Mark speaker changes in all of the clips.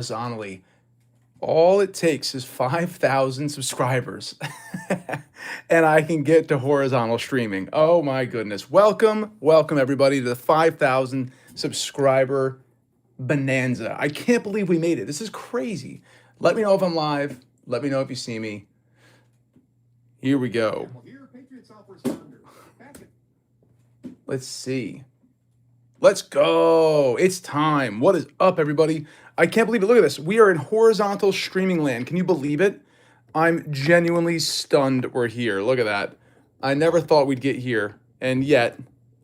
Speaker 1: horizontally. All it takes is 5,000 subscribers and I can get to horizontal streaming. Oh my goodness. Welcome everybody to the 5,000 subscriber bonanza. I can't believe we made it. This is crazy. Let me know if I'm live. Let me know if you see me. Here we go. Let's see. Let's go. It's time. What is up, everybody? I can't believe it. Look at this. We are in horizontal streaming land. Can you believe it? I'm genuinely stunned we're here. Look at that. I never thought we'd get here, and yet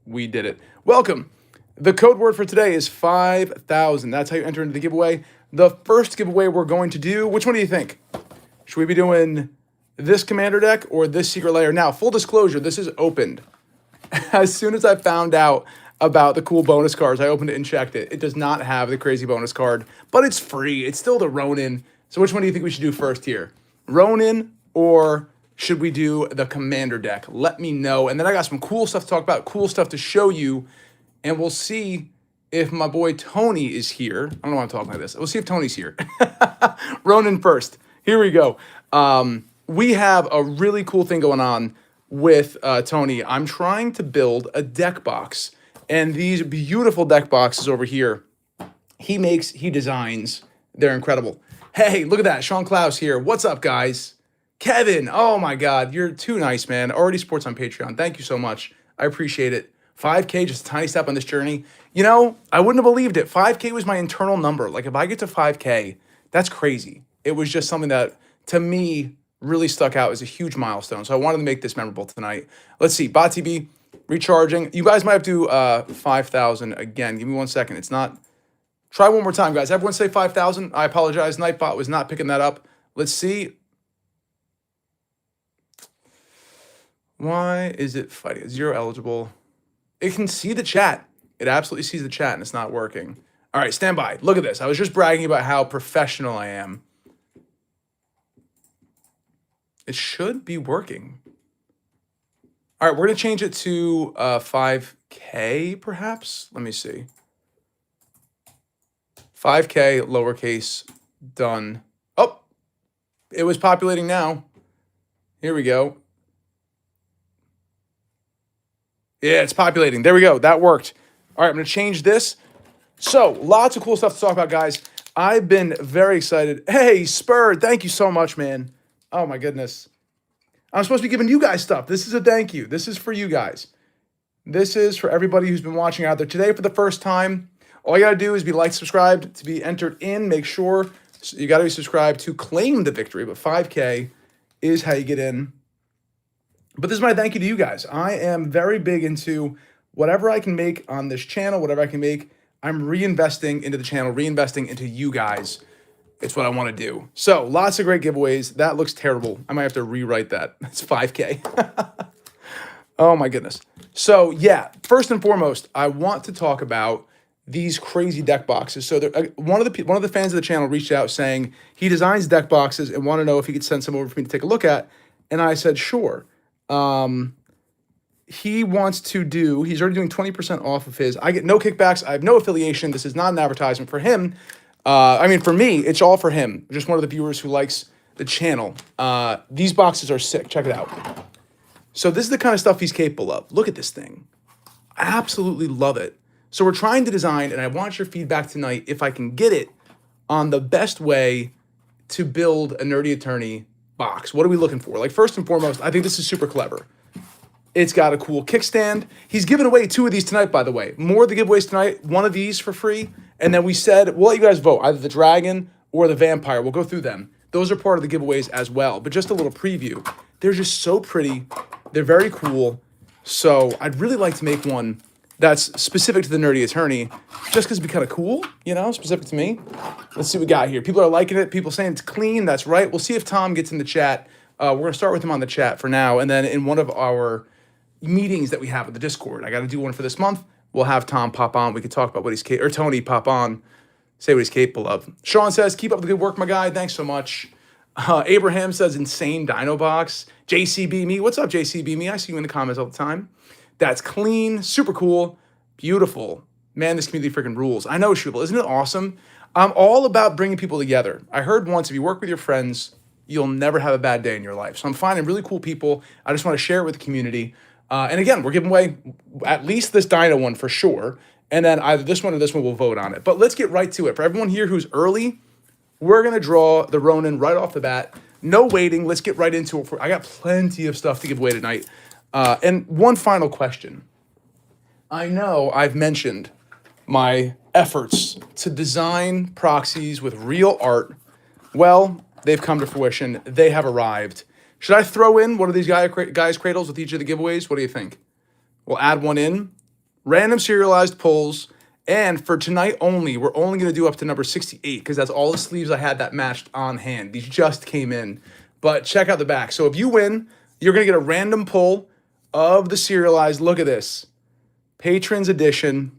Speaker 1: we did it. Welcome. The code word for today is 5,000. That's how you enter into the giveaway. The first giveaway we're going to do, which one do you think? Should we be doing this commander deck or this secret layer? Now, full disclosure, this is opened. As soon as I found out about the cool bonus cards, I opened it and checked it. It does not have the crazy bonus card, but it's free. It's still the Ronin. So which one do you think we should do first here? Ronin, or should we do the commander deck? Let me know. And then I got some cool stuff to talk about, cool stuff to show you, and we'll see if my boy Tony is here. I don't know why I'm talking like this. We'll see if Tony's here. Ronin first. Here we go. We have a really cool thing going on with Tony. I'm trying to build a deck box. And these beautiful deck boxes over here, he designs. They're incredible. Hey, look at that. Sean Klaus here. What's up, guys? Kevin, oh my God, you're too nice, man. Already supports on Patreon. Thank you so much. I appreciate it. 5K, just a tiny step on this journey. You know, I wouldn't have believed it. 5K was my internal number. Like, if I get to 5K, that's crazy. It was just something that, to me, really stuck out as a huge milestone. So I wanted to make this memorable tonight. Let's see. BotTB. Recharging. You guys might have to do 5,000 again. Give me 1 second. It's not. Try one more time, guys. Everyone say 5,000. I apologize. Nightbot was not picking that up. Let's see. Why is it fighting? 0 eligible. It can see the chat. It absolutely sees the chat, and it's not working. All right, stand by. Look at this. I was just bragging about how professional I am. It should be working. All right, we're going to change it to 5K, perhaps. Let me see. 5K, lowercase, done. Oh, it was populating now. Here we go. Yeah, it's populating. There we go. That worked. All right, I'm going to change this. So, lots of cool stuff to talk about, guys. I've been very excited. Hey, Spur, thank you so much, man. Oh, my goodness. I'm supposed to be giving you guys stuff. This is a thank you. This is for you guys. This is for everybody who's been watching out there today for the first time. All you got to do is be like, subscribed to be entered in. Make sure you got to be subscribed to claim the victory. But 5K is how you get in. But this is my thank you to you guys. I am very big into whatever I can make on this channel, whatever I can make, I'm reinvesting into the channel, reinvesting into you guys. It's what I want to do. So lots of great giveaways. That looks terrible. I might have to rewrite that. It's 5K. Oh my goodness. So yeah, first and foremost, I want to talk about these crazy deck boxes. So one of the fans of the channel reached out saying he designs deck boxes and want to know if he could send some over for me to take a look at. And I said, sure. He wants to do, he's already doing 20% off of his. I get no kickbacks. I have no affiliation. This is not an advertisement for him. I mean, for me, it's all for him. Just one of the viewers who likes the channel. These boxes are sick. Check it out. So this is the kind of stuff he's capable of. Look at this thing. I absolutely love it. So we're trying to design, and I want your feedback tonight, if I can get it, on the best way to build a Nerdy Attorney box. What are we looking for? Like, first and foremost, I think this is super clever. It's got a cool kickstand. He's giving away 2 of these tonight, by the way. More of the giveaways tonight, 1 of these for free. And then we said, we'll let you guys vote, either the dragon or the vampire. We'll go through them. Those are part of the giveaways as well. But just a little preview. They're just so pretty. They're very cool. So I'd really like to make one that's specific to the Nerdy Attorney, just because it'd be kind of cool, you know, specific to me. Let's see what we got here. People are liking it. People saying it's clean. That's right. We'll see if Tom gets in the chat. We're going to start with him on the chat for now. And then in one of our meetings that we have with the Discord, I got to do one for this month. We'll have Tom pop on. We can talk about what he's or Tony pop on, say what he's capable of. Sean says, keep up the good work, my guy. Thanks so much. Abraham says, insane Dino Box. JCB Me. What's up, JCB Me? I see you in the comments all the time. That's clean, super cool, beautiful. Man, this community freaking rules. I know, Shubal. Isn't it awesome? I'm all about bringing people together. I heard once, if you work with your friends, you'll never have a bad day in your life. So I'm finding really cool people. I just want to share it with the community. And again, we're giving away at least this Dino one for sure. And then either this one or this one, we'll vote on it. But let's get right to it. For everyone here who's early, we're going to draw the Ronin right off the bat. No waiting. Let's get right into it. I got plenty of stuff to give away tonight. And one final question. I know I've mentioned my efforts to design proxies with real art. Well, they've come to fruition. They have arrived. Should I throw in one of these guys' cradles with each of the giveaways? What do you think? We'll add one in. Random serialized pulls. And for tonight only, we're only going to do up to number 68 because that's all the sleeves I had that matched on hand. These just came in. But check out the back. So if you win, you're going to get a random pull of the serialized. Look at this. Patrons edition.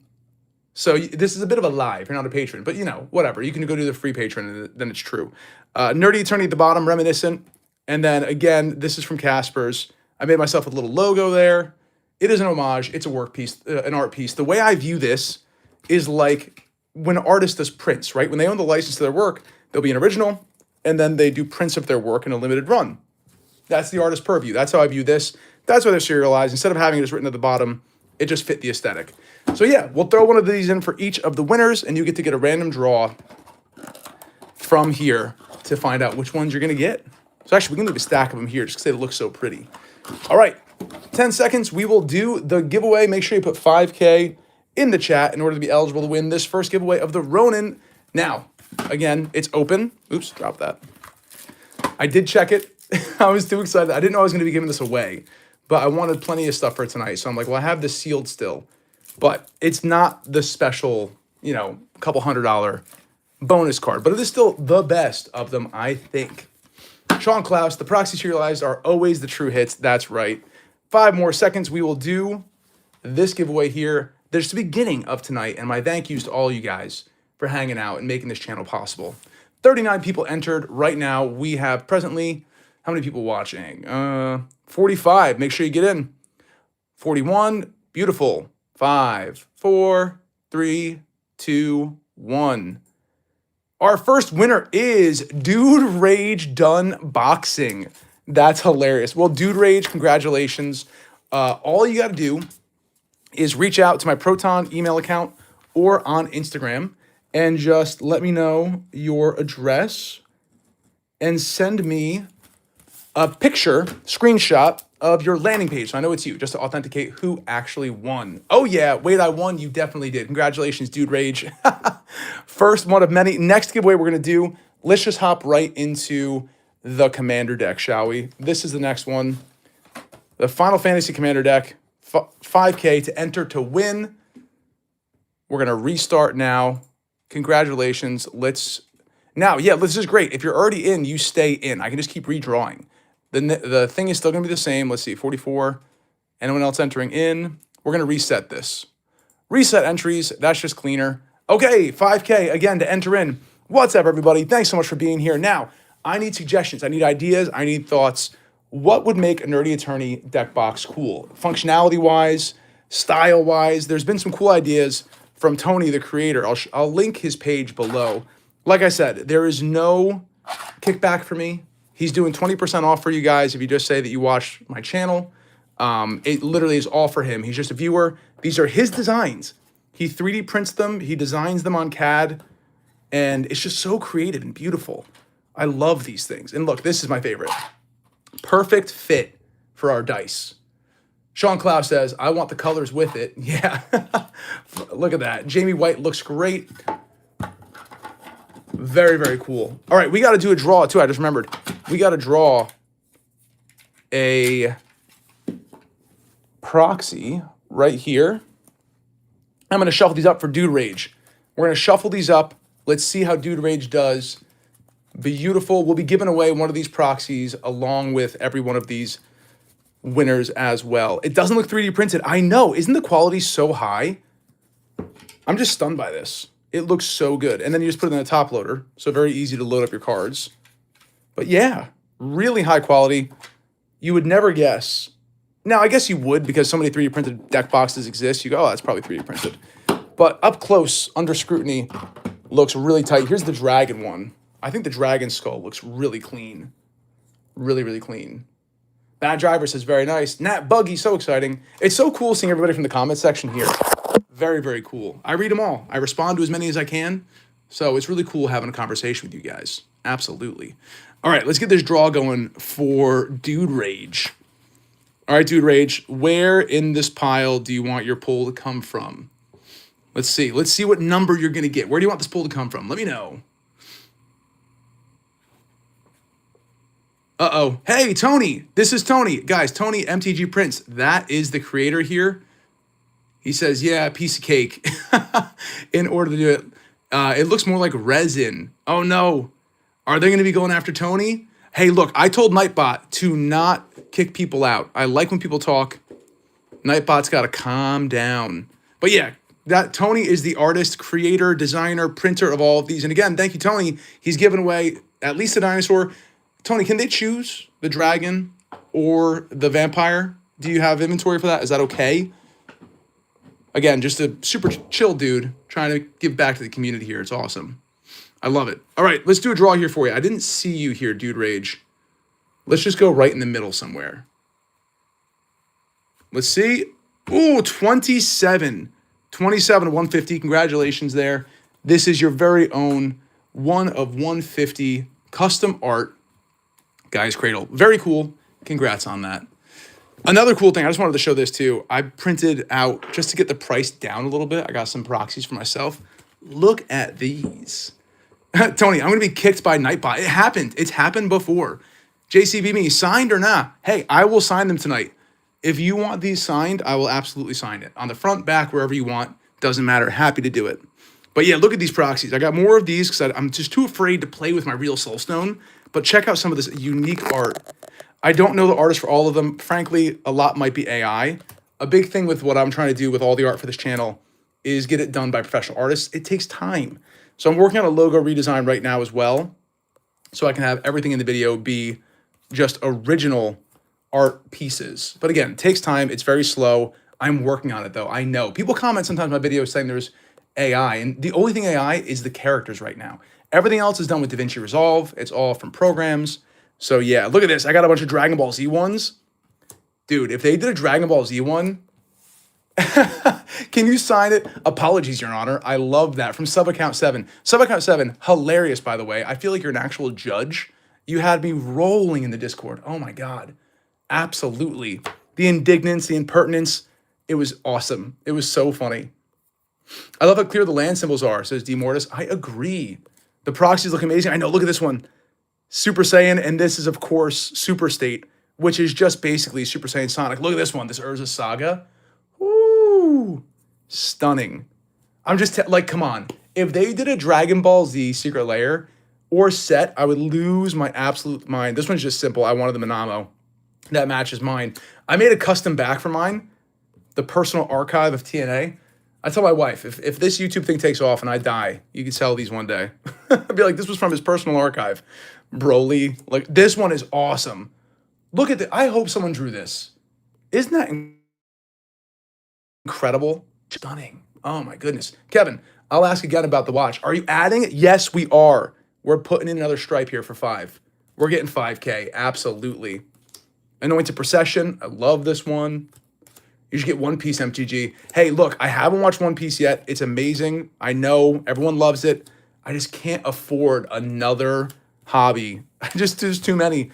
Speaker 1: So this is a bit of a lie if you're not a patron. But, you know, whatever. You can go do the free patron and then it's true. Nerdy Attorney at the bottom, reminiscent. And then, again, this is from Casper's. I made myself a little logo there. It is an homage. It's a work piece, an art piece. The way I view this is like when an artist does prints, right? When they own the license to their work, there'll be an original, and then they do prints of their work in a limited run. That's the artist's purview. That's how I view this. That's why they're serialized. Instead of having it just written at the bottom, it just fit the aesthetic. So yeah, we'll throw one of these in for each of the winners, and you get to get a random draw from here to find out which ones you're going to get. So actually, we can leave a stack of them here just because they look so pretty. All right, 10 seconds. We will do the giveaway. Make sure you put 5K in the chat in order to be eligible to win this first giveaway of the Ronin. Now, again, it's open. Oops, drop that. I did check it. I was too excited. I didn't know I was going to be giving this away, but I wanted plenty of stuff for tonight. So I'm like, well, I have this sealed still, but it's not the special, you know, couple $100 bonus card, but it is still the best of them, I think. Sean Klaus, the proxy serialized are always the true hits. That's right. 5 more seconds. We will do this giveaway here. There's the beginning of tonight, and my thank yous to all you guys for hanging out and making this channel possible. 39 people entered right now. We have presently, how many people watching? 45. Make sure you get in. 41. Beautiful. 5, 4, 3, 2, 1. Our first winner is Dude Rage Done Boxing. That's hilarious. Well, Dude Rage, congratulations. All you got to do is reach out to my Proton email account or on Instagram and just let me know your address and send me a picture, screenshot of your landing page. So I know it's you, just to authenticate who actually won. Oh yeah, wait, I won. You definitely did. Congratulations, Dude Rage. First one of many. Next giveaway we're going to do, let's just hop right into the Commander deck, shall we? This is the next one. The Final Fantasy Commander deck. 5K to enter to win. We're going to restart now. Congratulations. Now, yeah, this is great. If you're already in, you stay in. I can just keep redrawing. The thing is still going to be the same. Let's see, 44. Anyone else entering in? We're going to reset this. Reset entries. That's just cleaner. Okay, 5K again to enter in. What's up, everybody? Thanks so much for being here. Now, I need suggestions. I need ideas. I need thoughts. What would make a Nerdy Attorney deck box cool? Functionality-wise, style-wise, there's been some cool ideas from Tony, the creator. I'll link his page below. Like I said, there is no kickback for me. He's doing 20% off for you guys if you just say that you watch my channel. It literally is all for him. He's just a viewer. These are his designs. He 3D prints them. He designs them on CAD. And it's just so creative and beautiful. I love these things. And look, this is my favorite. Perfect fit for our dice. Sean Klaus says, I want the colors with it. Yeah. Look at that. Jamie White looks great. Very, very cool. All right, we got to do a draw, too. I just remembered. We got to draw a proxy right here. I'm going to shuffle these up for Dude Rage. We're going to shuffle these up. Let's see how Dude Rage does. Beautiful. We'll be giving away one of these proxies along with every one of these winners as well. It doesn't look 3D printed. I know. Isn't the quality so high? I'm just stunned by this. It looks so good. And then you just put it in a top loader. So very easy to load up your cards. But yeah, really high quality. You would never guess. Now, I guess you would because so many 3D printed deck boxes exist. You go, oh, that's probably 3D printed. But up close, under scrutiny, Looks really tight. Here's the dragon one. I think the dragon skull looks really clean. Really, really clean. Bad Driver says, very nice. Nat Buggy, so exciting. It's so cool seeing everybody from the comment section here. Very, very cool. I read them all. I respond to as many as I can. So it's really cool having a conversation with you guys. Absolutely. All right, let's get this draw going for Dude Rage. All right, Dude Rage, where in this pile do you want your pull to come from? Let's see. Let's see what number you're going to get. Where do you want this pull to come from? Let me know. Uh-oh. Hey, Tony. This is Tony. Guys, Tony MTG Prince. That is the creator here. He says, yeah, piece of cake. In order to do it. It looks more like resin. Oh, no. Are they going to be going after Tony? Hey, look, I told Nightbot to not kick people out. I like when people talk. Nightbot's got to calm down. But yeah, that Tony is the artist, creator, designer, printer of all of these. And again, thank you, Tony. He's given away at least a dinosaur. Tony, can they choose the dragon or the vampire? Do you have inventory for that? Is that okay? Again, just a super chill dude trying to give back to the community here. It's awesome. I love it. All right, let's do a draw here for you. I didn't see you here, Dude Rage. Let's just go right in the middle somewhere. Let's see. Ooh, 27. 27 of 150. Congratulations there. This is your very own 1 of 150 custom art Guy's Cradle. Very cool. Congrats on that. Another cool thing, I just wanted to show this too. I printed out, just to get the price down a little bit, I got some proxies for myself. Look at these. Tony, I'm going to be kicked by Nightbot. It happened. It's happened before. JCB me, signed or not? Hey, I will sign them tonight. If you want these signed, I will absolutely sign it. On the front, back, wherever you want. Doesn't matter. Happy to do it. But yeah, look at these proxies. I got more of these because I'm just too afraid to play with my real Soulstone. But check out some of this unique art. I don't know the artist for all of them. Frankly, a lot might be AI. A big thing with what I'm trying to do with all the art for this channel is get it done by professional artists. It takes time. So I'm working on a logo redesign right now as well, so I can have everything in the video be just original art pieces. But again, it takes time. It's very slow. I'm working on it, though. I know. People comment sometimes on my videos saying there's AI, and the only thing AI is the characters right now. Everything else is done with DaVinci Resolve. It's all from programs. So yeah, look at this. I got a bunch of Dragon Ball Z ones. Dude, if they did a Dragon Ball Z one, can you sign it? Apologies, Your Honor. I love that. From Subaccount 7. Subaccount 7, hilarious, by the way. I feel like you're an actual judge. You had me rolling in the Discord. Oh my God. Absolutely. The indignance, the impertinence. It was awesome. It was so funny. I love how clear the land symbols are, says D Mortis. I agree. The proxies look amazing. I know, look at this one. Super Saiyan, and this is, of course, Super State, which is just basically Super Saiyan Sonic. Look at this one, this Urza Saga. Ooh, stunning. I'm just, like, come on. If they did a Dragon Ball Z Secret Lair or set, I would lose my absolute mind. This one's just simple. I wanted the Minamo. That matches mine. I made a custom back for mine, the personal archive of TNA. I tell my wife, if this YouTube thing takes off and I die, you can sell these one day. I'd be like, this was from his personal archive. Broly, like, this one is awesome. Look at the, I hope someone drew this. Isn't that incredible? Stunning. Oh my goodness. Kevin, I'll ask again about the watch. Are you adding it? Yes, we are. We're putting in another stripe here for 5. We're getting 5K, absolutely. Anointed Procession, I love this one. You should get One Piece MTG. Hey, look, I haven't watched One Piece yet. It's amazing. I know everyone loves it. I just can't afford another hobby. There's too many.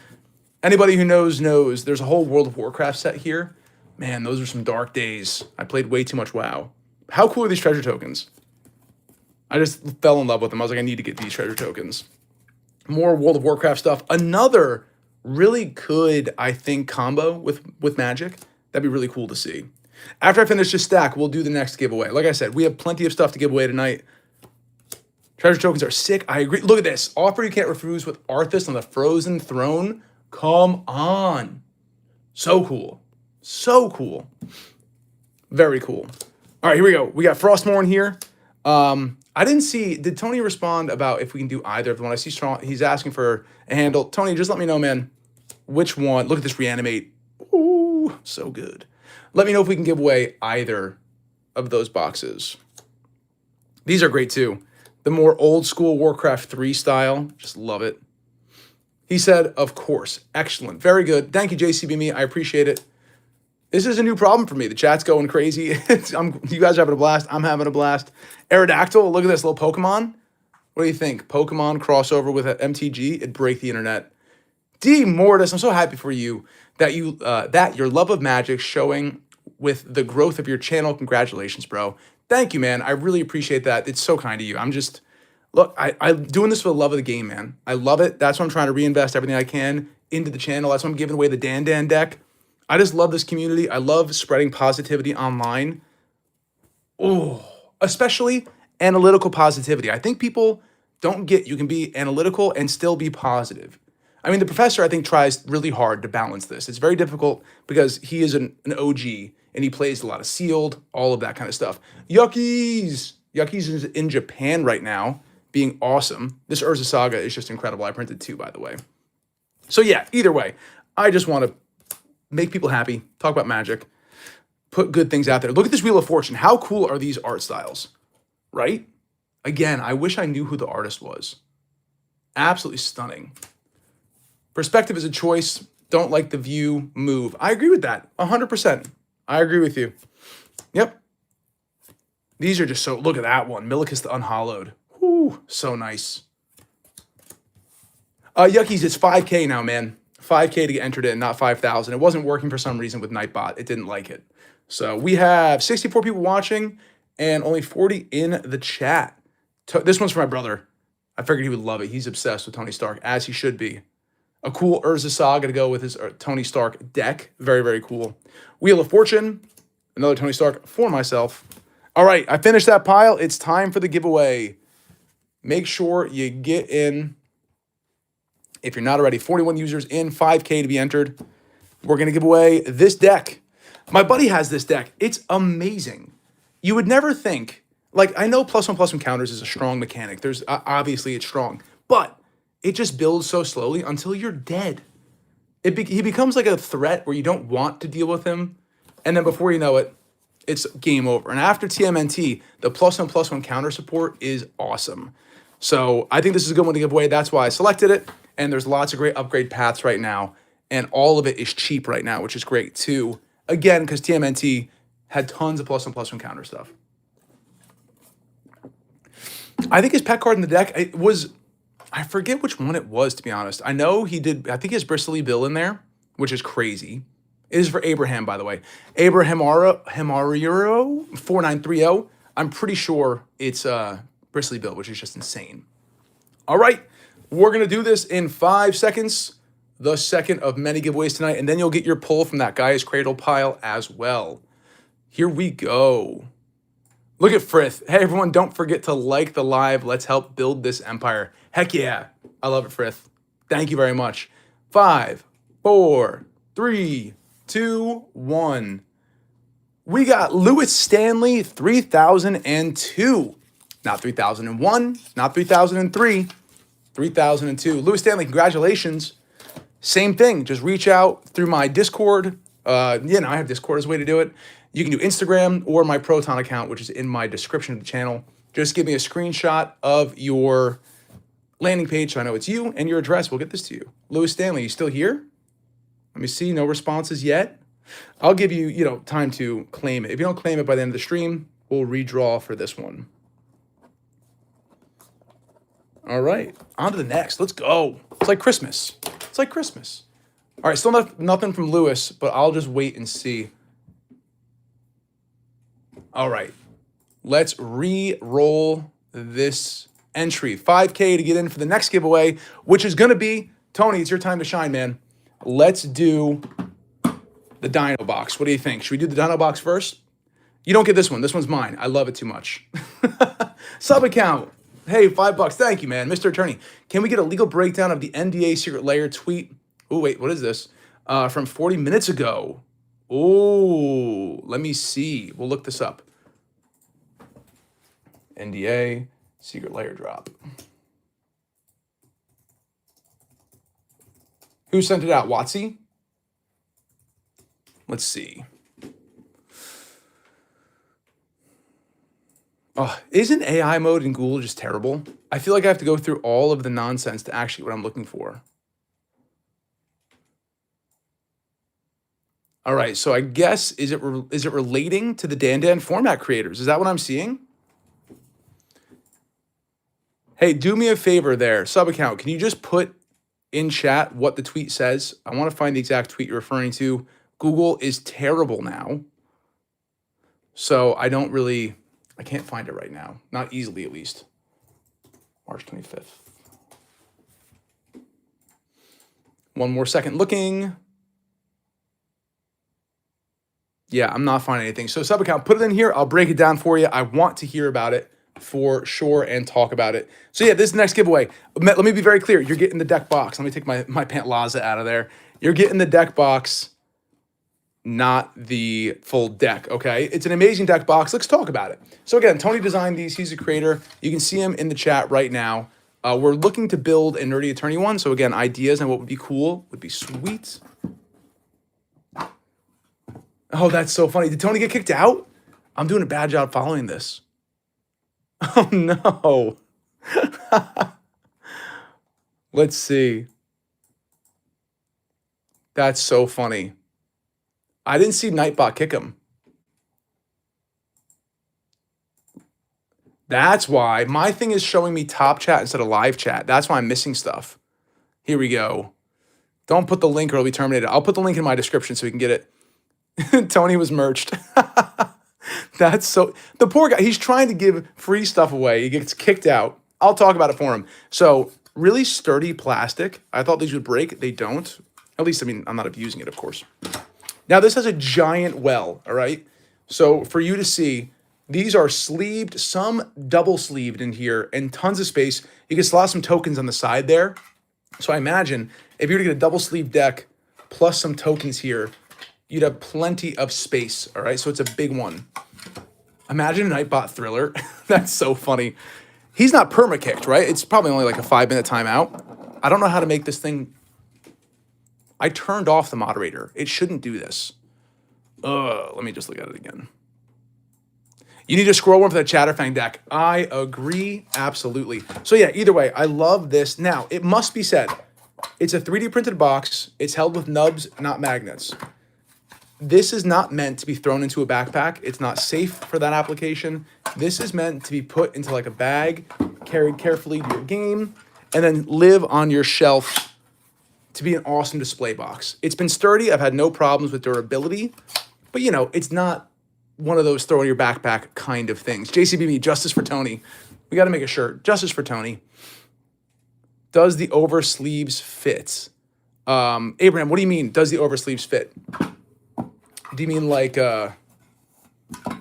Speaker 1: Anybody who knows. There's a whole World of Warcraft set here. Man, those are some dark days. I played way too much WoW. How cool are these treasure tokens? I just fell in love with them. I was like, I need to get these treasure tokens. More World of Warcraft stuff. Another really good, I think, combo with Magic. That'd be really cool to see. After I finish this stack, we'll do the next giveaway. Like I said, we have plenty of stuff to give away tonight. Treasure tokens are sick. I agree. Look at this. Offer you can't refuse with Arthas on the Frozen Throne. Come on. So cool. So cool. Very cool. All right, here we go. We got Frostmourne here. I didn't see, did Tony respond about if we can do either of them? I see strong, he's asking for a handle. Tony, just let me know, man, which one. Look at this Reanimate. Ooh, so good. Let me know if we can give away either of those boxes. These are great too. The more old school Warcraft 3 style. Just love it. He said, of course. Excellent. Very good. Thank you, JCBME. I appreciate it. This is a new problem for me. The chat's going crazy. You guys are having a blast. I'm having a blast. Aerodactyl, look at this little Pokemon. What do you think? Pokemon crossover with MTG? It'd break the internet. D Mortis, I'm so happy for you that your love of magic showing with the growth of your channel. Congratulations, bro. Thank you, man. I really appreciate that. It's so kind of you. Look, I'm doing this for the love of the game, man. I love it. That's why I'm trying to reinvest everything I can into the channel. That's why I'm giving away the DanDan deck. I just love this community. I love spreading positivity online. Oh, especially analytical positivity. I think people don't get you can be analytical and still be positive. I mean, the professor, I think, tries really hard to balance this. It's very difficult because he is an OG and he plays a lot of sealed, all of that kind of stuff. Yuckies! Yuckies is in Japan right now, being awesome. This Urza Saga is just incredible. I printed 2, by the way. So yeah, either way, I just want to make people happy, talk about magic, put good things out there. Look at this Wheel of Fortune. How cool are these art styles, right? Again, I wish I knew who the artist was. Absolutely stunning. Perspective is a choice. Don't like the view, move. I agree with that, 100%. I agree with you. Yep. These are just so, look at that one. Milicus the Unhallowed. Whoo, so nice. Yuckies, it's 5K now, man. 5K to get entered in, not 5,000. It wasn't working for some reason with Nightbot. It didn't like it. So we have 64 people watching and only 40 in the chat. This one's for my brother. I figured he would love it. He's obsessed with Tony Stark, as he should be. A cool Urza Saga to go with his Tony Stark deck. Very, very cool. Wheel of Fortune. Another Tony Stark for myself. All right, I finished that pile. It's time for the giveaway. Make sure you get in. If you're not already, 41 users in, 5K to be entered. We're going to give away this deck. My buddy has this deck. It's amazing. You would never think, like, I know +1/+1 counters is a strong mechanic. There's obviously it's strong, but it just builds so slowly until you're dead. He becomes like a threat where you don't want to deal with him. And then before you know it, it's game over. And after TMNT, the +1/+1 counter support is awesome. So I think this is a good one to give away. That's why I selected it. And there's lots of great upgrade paths right now. And all of it is cheap right now, which is great too. Again, because TMNT had tons of +1/+1 counter stuff. I think his pet card in the deck, it was, I forget which one it was, to be honest. I know he did, I think he has Bristly Bill in there, which is crazy. It is for Abraham, by the way. Abraham Hemario 4930. I'm pretty sure it's Bristly Bill, which is just insane. All right. We're going to do this in 5 seconds, the second of many giveaways tonight, and then you'll get your pull from that Guy's Cradle pile as well. Here we go. Look at Frith. Hey, everyone, don't forget to like the live. Let's help build this empire. Heck yeah. I love it, Frith. Thank you very much. 5, 4, 3, 2, 1. We got Lewis Stanley 3002. Not 3001, not 3003. 3002. Lewis Stanley, congratulations. Same thing. Just reach out through my Discord. I have Discord as a way to do it. You can do Instagram or my Proton account, which is in my description of the channel. Just give me a screenshot of your landing page so I know it's you and your address. We'll get this to you. Lewis Stanley, you still here? Let me see. No responses yet. I'll give you, time to claim it. If you don't claim it by the end of the stream, we'll redraw for this one. All right, on to the next. Let's go. It's like Christmas. It's like Christmas. All right, still nothing from Lewis, but I'll just wait and see. All right, let's re-roll this entry. 5K to get in for the next giveaway, which is going to be, Tony, it's your time to shine, man. Let's do the Dino Box. What do you think? Should we do the Dino Box first? You don't get this one. This one's mine. I love it too much. Sub account. Hey, $5. Thank you, man. Mr. Attorney, can we get a legal breakdown of the NDA Secret Lair tweet? Oh, wait, what is this? From 40 minutes ago. Oh, let me see. We'll look this up. NDA Secret Lair drop. Who sent it out? Watsy? Let's see. Oh, isn't AI mode in Google just terrible? I feel like I have to go through all of the nonsense to actually get what I'm looking for. All right, so I guess is it relating to the DanDan format creators? Is that what I'm seeing? Hey, do me a favor there, sub account. Can you just put in chat what the tweet says? I want to find the exact tweet you're referring to. Google is terrible now. So I can't find it right now. Not easily, at least. March 25th. One more second looking. Yeah, I'm not finding anything. So sub account, put it in here. I'll break it down for you. I want to hear about it for sure and talk about it. So yeah, this is the next giveaway. Let me be very clear. You're getting the deck box. Let me take my Pant Laza out of there. You're getting the deck box, not the full deck, okay? It's an amazing deck box. Let's talk about it. So again, Tony designed these. He's a creator. You can see him in the chat right now. We're looking to build a Nerdy Attorney one. So again, ideas and what would be cool would be sweet. Oh, that's so funny. Did Tony get kicked out? I'm doing a bad job following this. Oh, no. Let's see. That's so funny. I didn't see Nightbot kick him. That's why. My thing is showing me top chat instead of live chat. That's why I'm missing stuff. Here we go. Don't put the link or it'll be terminated. I'll put the link in my description so you can get it. Tony was merged. That's so... The poor guy, he's trying to give free stuff away. He gets kicked out. I'll talk about it for him. So, really sturdy plastic. I thought these would break. They don't. At least, I mean, I'm not abusing it, of course. Now, this has a giant well, all right? So, for you to see, these are sleeved, some double sleeved in here, and tons of space. You can slot some tokens on the side there. So, I imagine if you were to get a double sleeve deck plus some tokens here, you'd have plenty of space, all right? So it's a big one. Imagine a Nightbot Thriller. That's so funny. He's not perma-kicked, right? It's probably only like a 5-minute timeout. I don't know how to make this thing... I turned off the moderator. It shouldn't do this. Let me just look at it again. You need to scroll one for the Chatterfang deck. I agree, absolutely. So yeah, either way, I love this. Now, it must be said, it's a 3D printed box. It's held with nubs, not magnets. This is not meant to be thrown into a backpack. It's not safe for that application. This is meant to be put into like a bag, carried carefully to your game, and then live on your shelf to be an awesome display box. It's been sturdy. I've had no problems with durability, but you know, it's not one of those throw in your backpack kind of things. JCBB, justice for Tony. We got to make a shirt. Justice for Tony. Does the over sleeves fit? Abraham, what do you mean? Does the over sleeves fit? Do you mean like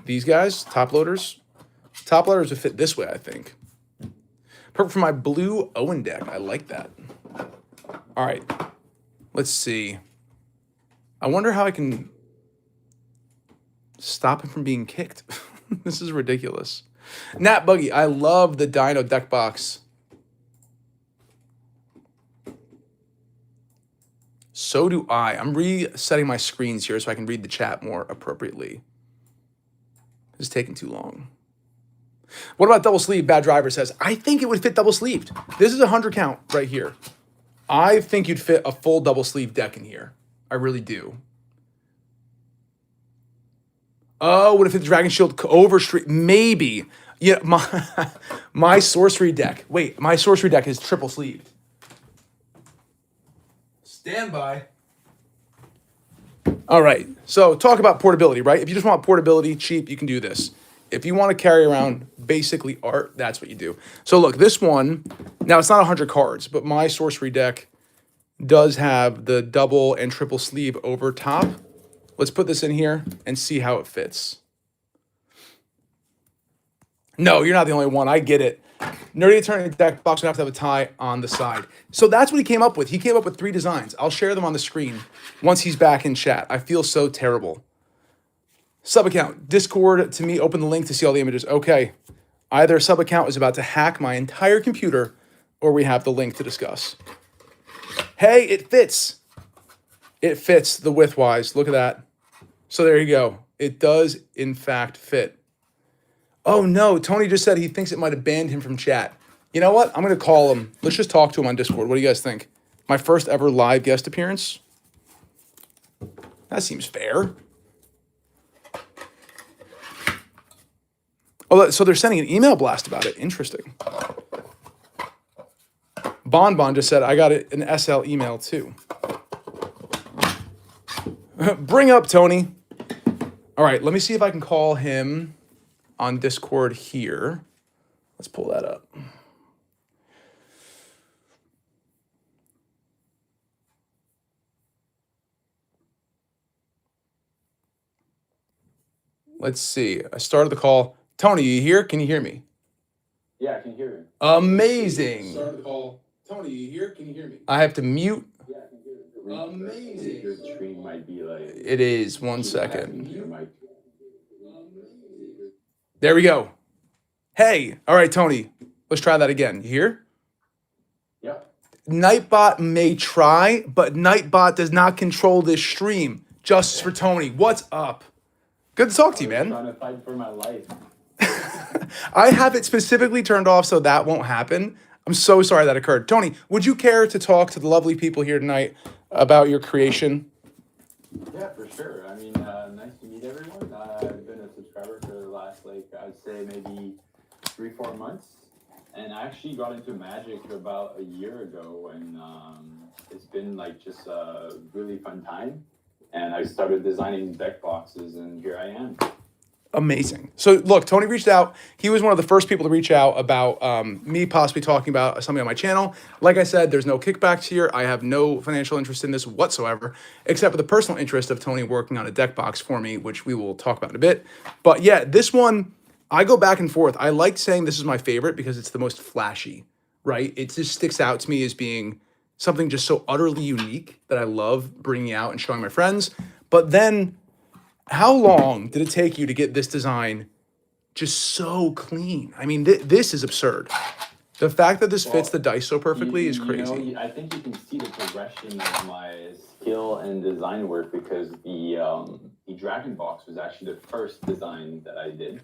Speaker 1: these guys, top loaders? Top loaders would fit this way, I think. Perfect for my blue Owen deck. I like that. All right, let's see. I wonder how I can stop him from being kicked. This is ridiculous. Nat Buggy, I love the Dino deck box. So do I. I'm resetting my screens here so I can read the chat more appropriately. This is taking too long. What about double sleeve? Bad Driver says, I think it would fit double sleeved. This is a 100 count right here. I think you'd fit a full double sleeve deck in here. I really do. Oh, what if it's Dragon Shield Overstreet? Maybe. Yeah, my sorcery deck. Wait, my sorcery deck is triple sleeved. Stand by. All right, so talk about portability, right? If you just want portability, cheap, you can do this. If you want to carry around basically art, that's what you do. So look, this one, now it's not 100 cards, but my sorcery deck does have the double and triple sleeve over top. Let's put this in here and see how it fits. No, you're not the only one. I get it. Nerdy Attorney deck box would have to have a tie on the side. So that's what he came up with. He came up with 3 designs. I'll share them on the screen once he's back in chat. I feel so terrible. Sub account, Discord to me, open the link to see all the images. Okay, either sub account is about to hack my entire computer or we have the link to discuss. Hey, it fits. It fits the width-wise. Look at that. So there you go. It does, in fact, fit. Oh no, Tony just said he thinks it might have banned him from chat. You know what? I'm gonna call him. Let's just talk to him on Discord. What do you guys think? My first ever live guest appearance? That seems fair. Oh, so they're sending an email blast about it. Interesting. Bon just said, I got an SL email too. Bring up Tony. All right, let me see if I can call him on Discord here. Let's pull that up. Let's see. I started the call. Tony, you here? Can you hear me?
Speaker 2: Yeah, I can hear you.
Speaker 1: Amazing.
Speaker 2: Started the call. Tony, you here? Can you hear me?
Speaker 1: I have to mute.
Speaker 2: Yeah, I can hear you. Amazing. Your stream might be like.
Speaker 1: It is. 1 second. There we go. Hey. All right, Tony. Let's try that again. You here?
Speaker 2: Yeah.
Speaker 1: Nightbot may try, but Nightbot does not control this stream. Justice for Tony. What's up? Good to talk to you, man.
Speaker 2: I'm trying to fight for my life.
Speaker 1: I have it specifically turned off so that won't happen. I'm so sorry that occurred. Tony, would you care to talk to the lovely people here tonight about your creation?
Speaker 2: Yeah, for sure. I mean, nice to meet everyone. I've been a subscriber for the last, I'd say maybe 3-4 months. And I actually got into Magic about a year ago, and it's been just a really fun time. And I started designing deck boxes, and here I am.
Speaker 1: Amazing. So look, Tony reached out. He was one of the first people to reach out about me possibly talking about something on my channel. Like I said, there's no kickbacks here. I have no financial interest in this whatsoever, except for the personal interest of Tony working on a deck box for me, which we will talk about in a bit. But yeah, this one, I go back and forth. I like saying this is my favorite because it's the most flashy, right? It just sticks out to me as being something just so utterly unique that I love bringing out and showing my friends. But then, how long did it take you to get this design just so clean? I mean, this is absurd. The fact that this fits the dice so perfectly is crazy.
Speaker 2: I think you can see the progression of my skill and design work because the Dragon Box was actually the first design that I did.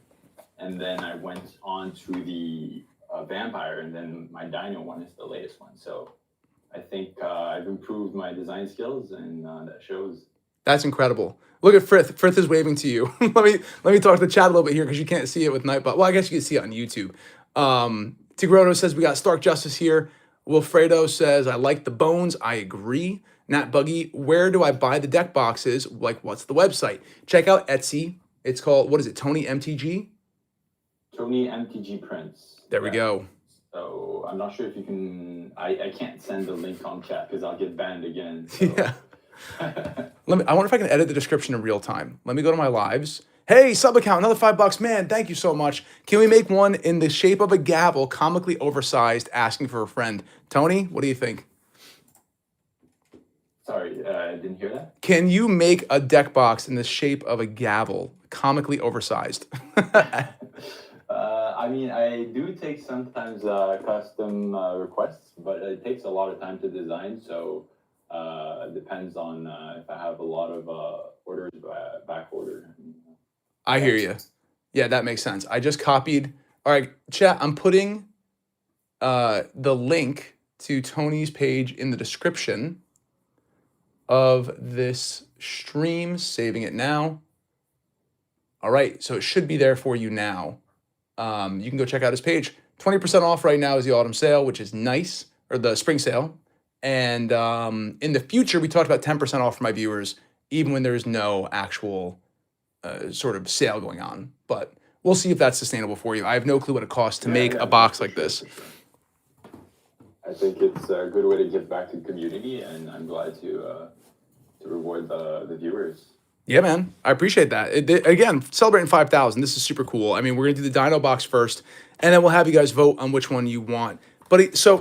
Speaker 2: And then I went on to the Vampire, and then my Dino one is the latest one. So I think I've improved my design skills, and that shows.
Speaker 1: That's incredible. Look at Frith. Frith is waving to you. let me talk to the chat a little bit here because you can't see it with Nightbot. Well, I guess you can see it on YouTube. Tigroto says we got Stark Justice here. Wilfredo says I like the bones. I agree. Nat Buggy, where do I buy the deck boxes? What's the website? Check out Etsy. It's called, what is it? Tony MTG?
Speaker 2: Tony MTG Prints.
Speaker 1: There we go.
Speaker 2: So I'm not sure if you can. I can't send the link on chat because I'll get banned again. So.
Speaker 1: Yeah. I wonder if I can edit the description in real time. Let me go to my lives. Hey, sub account, another $5. Man, thank you so much. Can we make one in the shape of a gavel, comically oversized, asking for a friend? Tony, what do you think?
Speaker 2: Sorry, I didn't hear that.
Speaker 1: Can you make a deck box in the shape of a gavel, comically oversized?
Speaker 2: I mean, I do take sometimes custom requests, but it takes a lot of time to design. So it depends on if I have a lot of orders back order.
Speaker 1: I hear you. Yeah, that makes sense. I just copied. All right, chat, I'm putting the link to Tony's page in the description of this stream, saving it now. All right, so it should be there for you now. You can go check out his page. 20% off right now is the autumn sale, which is nice, or the spring sale. And in the future, we talked about 10% off for my viewers, even when there's no actual sort of sale going on. But we'll see if that's sustainable for you. I have no clue what it costs to make a box like this.
Speaker 2: I think it's a good way to give back to the community, and I'm glad to reward the viewers.
Speaker 1: Yeah, man. I appreciate that. Again, celebrating 5,000. This is super cool. I mean, we're going to do the Dino box first, and then we'll have you guys vote on which one you want. But so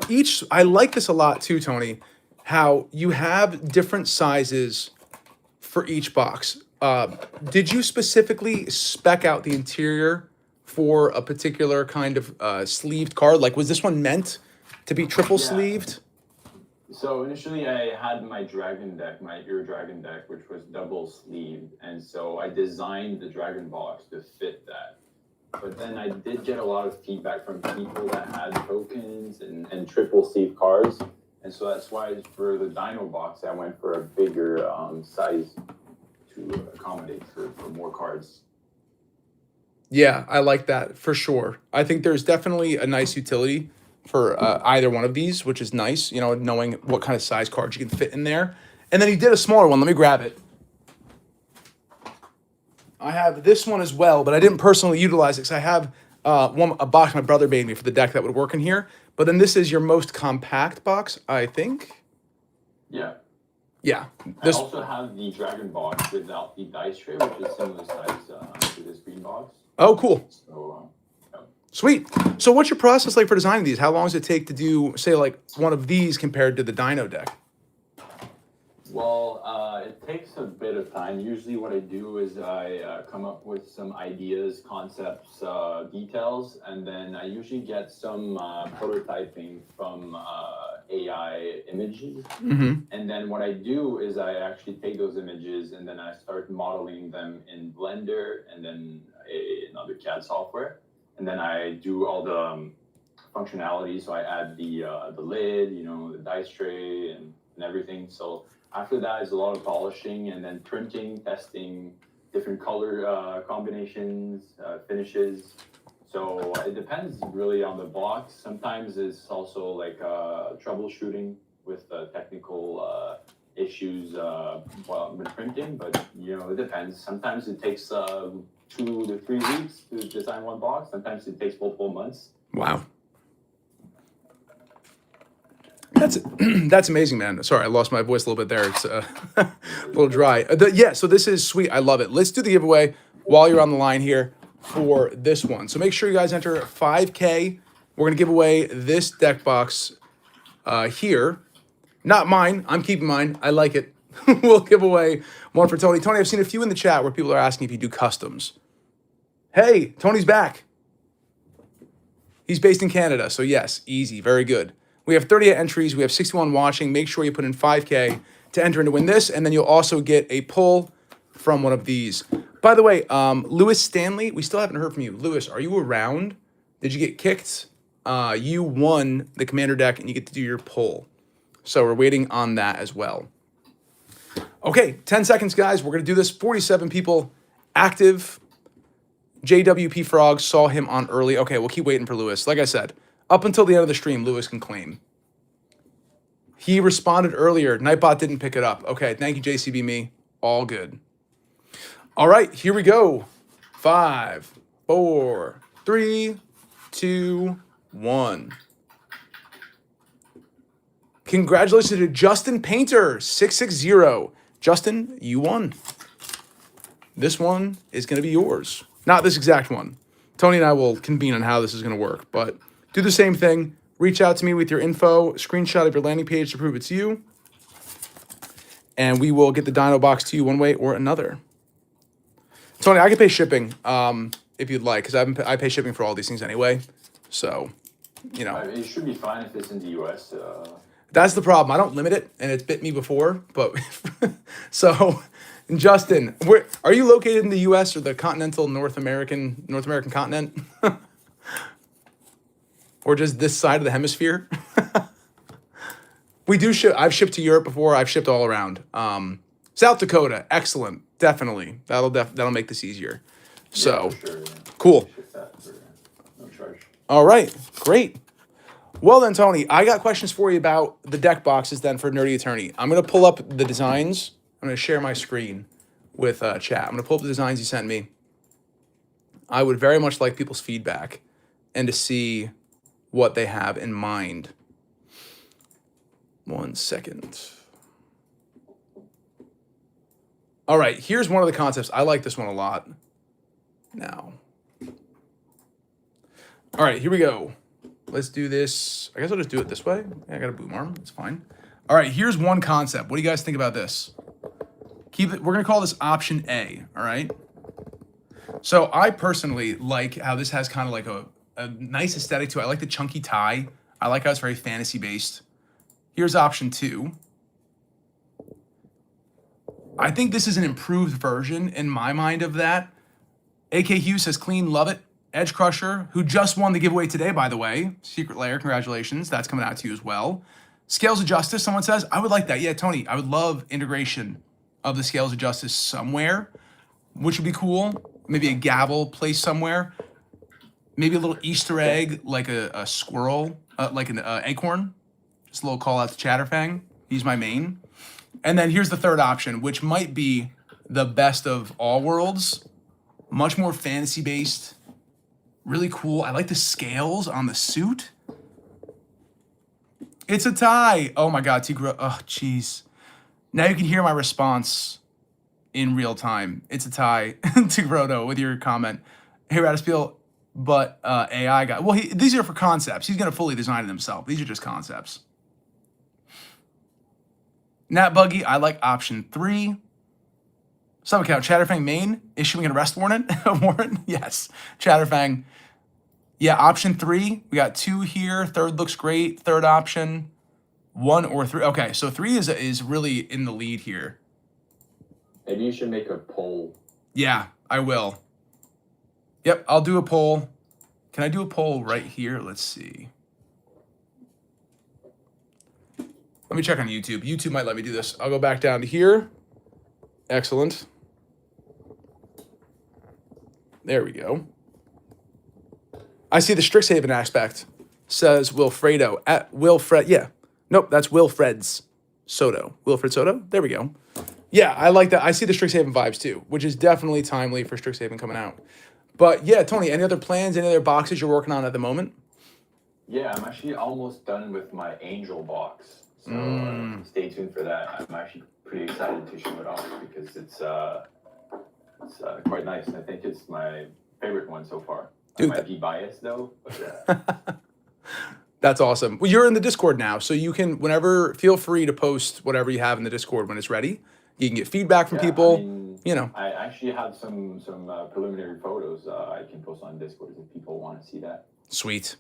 Speaker 1: I like this a lot too, Tony, how you have different sizes for each box. Did you specifically spec out the interior for a particular kind of sleeved card? Like, was this one meant to be triple sleeved?
Speaker 2: So initially I had my dragon deck, my Ear Dragon deck, which was double sleeved. And so I designed the dragon box to fit that. But then I did get a lot of feedback from people that had tokens and triple sleeve cards. And so that's why for the Dino box, I went for a bigger size to accommodate for more cards.
Speaker 1: Yeah, I like that for sure. I think there's definitely a nice utility for either one of these, which is nice, you know, knowing what kind of size cards you can fit in there. And then he did a smaller one. Let me grab it. I have this one as well, but I didn't personally utilize it because I have a box my brother made me for the deck that would work in here. But then this is your most compact box, I think.
Speaker 2: Yeah.
Speaker 1: Yeah.
Speaker 2: I also have the Dragon box without the dice tray, which is similar size to this green box.
Speaker 1: Oh, cool.
Speaker 2: So, yeah.
Speaker 1: Sweet. So what's your process like for designing these? How long does it take to do, say, like one of these compared to the Dino deck?
Speaker 2: Well, it takes a bit of time. Usually what I do is I come up with some ideas, concepts, details, and then I usually get some prototyping from AI images.
Speaker 1: Mm-hmm.
Speaker 2: And then what I do is I actually take those images and then I start modeling them in Blender and then another CAD software. And then I do all the functionality. So I add the lid, you know, the dice tray and everything. So after that is a lot of polishing and then printing, testing different color combinations, finishes. So it depends really on the box. Sometimes it's also like troubleshooting with technical issues when printing, but you know, it depends. Sometimes it takes 2 to 3 weeks to design one box. Sometimes it takes multiple months.
Speaker 1: Wow. That's amazing, man. Sorry, I lost my voice a little bit there. It's a little dry. Yeah, so this is sweet. I love it. Let's do the giveaway while you're on the line here for this one. So make sure you guys enter 5K. We're going to give away this deck box here. Not mine. I'm keeping mine. I like it. We'll give away one for Tony. Tony, I've seen a few in the chat where people are asking if you do customs. Hey, Tony's back. He's based in Canada, so yes, easy. Very good. We have 38 entries. We have 61 watching. Make sure you put in 5K to enter and to win this, and then you'll also get a pull from one of these. By the way, Lewis Stanley, we still haven't heard from you. Lewis, are you around? Did you get kicked? You won the Commander deck, and you get to do your pull. So we're waiting on that as well. Okay, 10 seconds, guys. We're going to do this. 47 people active. JWP Frog saw him on early. Okay, we'll keep waiting for Lewis. Like I said, up until the end of the stream, Lewis can claim. He responded earlier. Nightbot didn't pick it up. Okay, thank you, JCB me. All good. All right, here we go. 5, 4, 3, 2, 1. Congratulations to Justin Painter, 660. Justin, you won. This one is going to be yours. Not this exact one. Tony and I will convene on how this is going to work, but do the same thing. Reach out to me with your info, screenshot of your landing page to prove it's you, and we will get the Dino box to you one way or another. Tony, I can pay shipping if you'd like, because I pay shipping for all these things anyway. So, you know.
Speaker 2: It should be fine if it's in the US.
Speaker 1: That's the problem. I don't limit it, and it's bit me before, but so Justin, are you located in the U.S. or the continental North American continent, or just this side of the hemisphere? We do ship. I've shipped to Europe before. I've shipped all around. South Dakota, excellent, definitely. That'll make this easier. So,
Speaker 2: yeah, sure, yeah.
Speaker 1: Cool.
Speaker 2: Ship that for no charge.
Speaker 1: All right, great. Well then, Tony, I got questions for you about the deck boxes then for Nerdy Attorney. I'm going to pull up the designs. I'm going to share my screen with chat. I'm going to pull up the designs you sent me. I would very much like people's feedback and to see what they have in mind. 1 second. All right, here's one of the concepts. I like this one a lot. Now. All right, here we go. Let's do this. I guess I'll just do it this way. Yeah, I got a boom arm. It's fine. All right, here's one concept. What do you guys think about this? Keep it. We're going to call this option A, all right? So I personally like how this has kind of like a nice aesthetic to it. I like the chunky tie. I like how it's very fantasy-based. Here's option 2. I think this is an improved version in my mind of that. AK Hughes says clean, love it. Edge Crusher, who just won the giveaway today, by the way. Secret Lair, congratulations. That's coming out to you as well. Scales of Justice, someone says. I would like that. Yeah, Tony, I would love integration of the Scales of Justice somewhere, which would be cool. Maybe a gavel placed somewhere. Maybe a little Easter egg, like a squirrel, like an acorn. Just a little call out to Chatterfang. He's my main. And then here's the third option, which might be the best of all worlds. Much more fantasy-based. Really cool. I like the scales on the suit. It's a tie. Oh my God, Tigro. Oh, jeez. Now you can hear my response in real time. It's a tie, Tigrodo, with your comment. Hey, Radispiel, but AI guy. Well, these are for concepts. He's going to fully design it himself. These are just concepts. Nat Buggy, I like option 3. Sub account, Chatterfang main, issuing an arrest warrant. Warrant? Yes. Chatterfang. Yeah, option 3. We got 2 here. Third looks great. Third option, 1 or 3. Okay, so 3 is really in the lead here.
Speaker 2: Maybe you should make a poll.
Speaker 1: Yeah, I will. Yep, I'll do a poll. Can I do a poll right here? Let's see. Let me check on YouTube. YouTube might let me do this. I'll go back down to here. Excellent. There we go. I see the Strixhaven aspect, says Wilfredo. At Wilfred, yeah. Nope, that's Wilfred's Soto. Wilfred Soto? There we go. Yeah, I like that. I see the Strixhaven vibes too, which is definitely timely for Strixhaven coming out. But yeah, Tony, any other plans, any other boxes you're working on at the moment?
Speaker 2: Yeah, I'm actually almost done with my Angel box. So stay tuned for that. I'm actually pretty excited to show it off because it's quite nice. I think it's my favorite one so far. Dude, I might be biased though. But,
Speaker 1: That's awesome. Well, you're in the Discord now, so you can feel free to post whatever you have in the Discord when it's ready. You can get feedback from people. I mean, you know.
Speaker 2: I actually have some preliminary photos I can post on Discord if people want to see that.
Speaker 1: Sweet.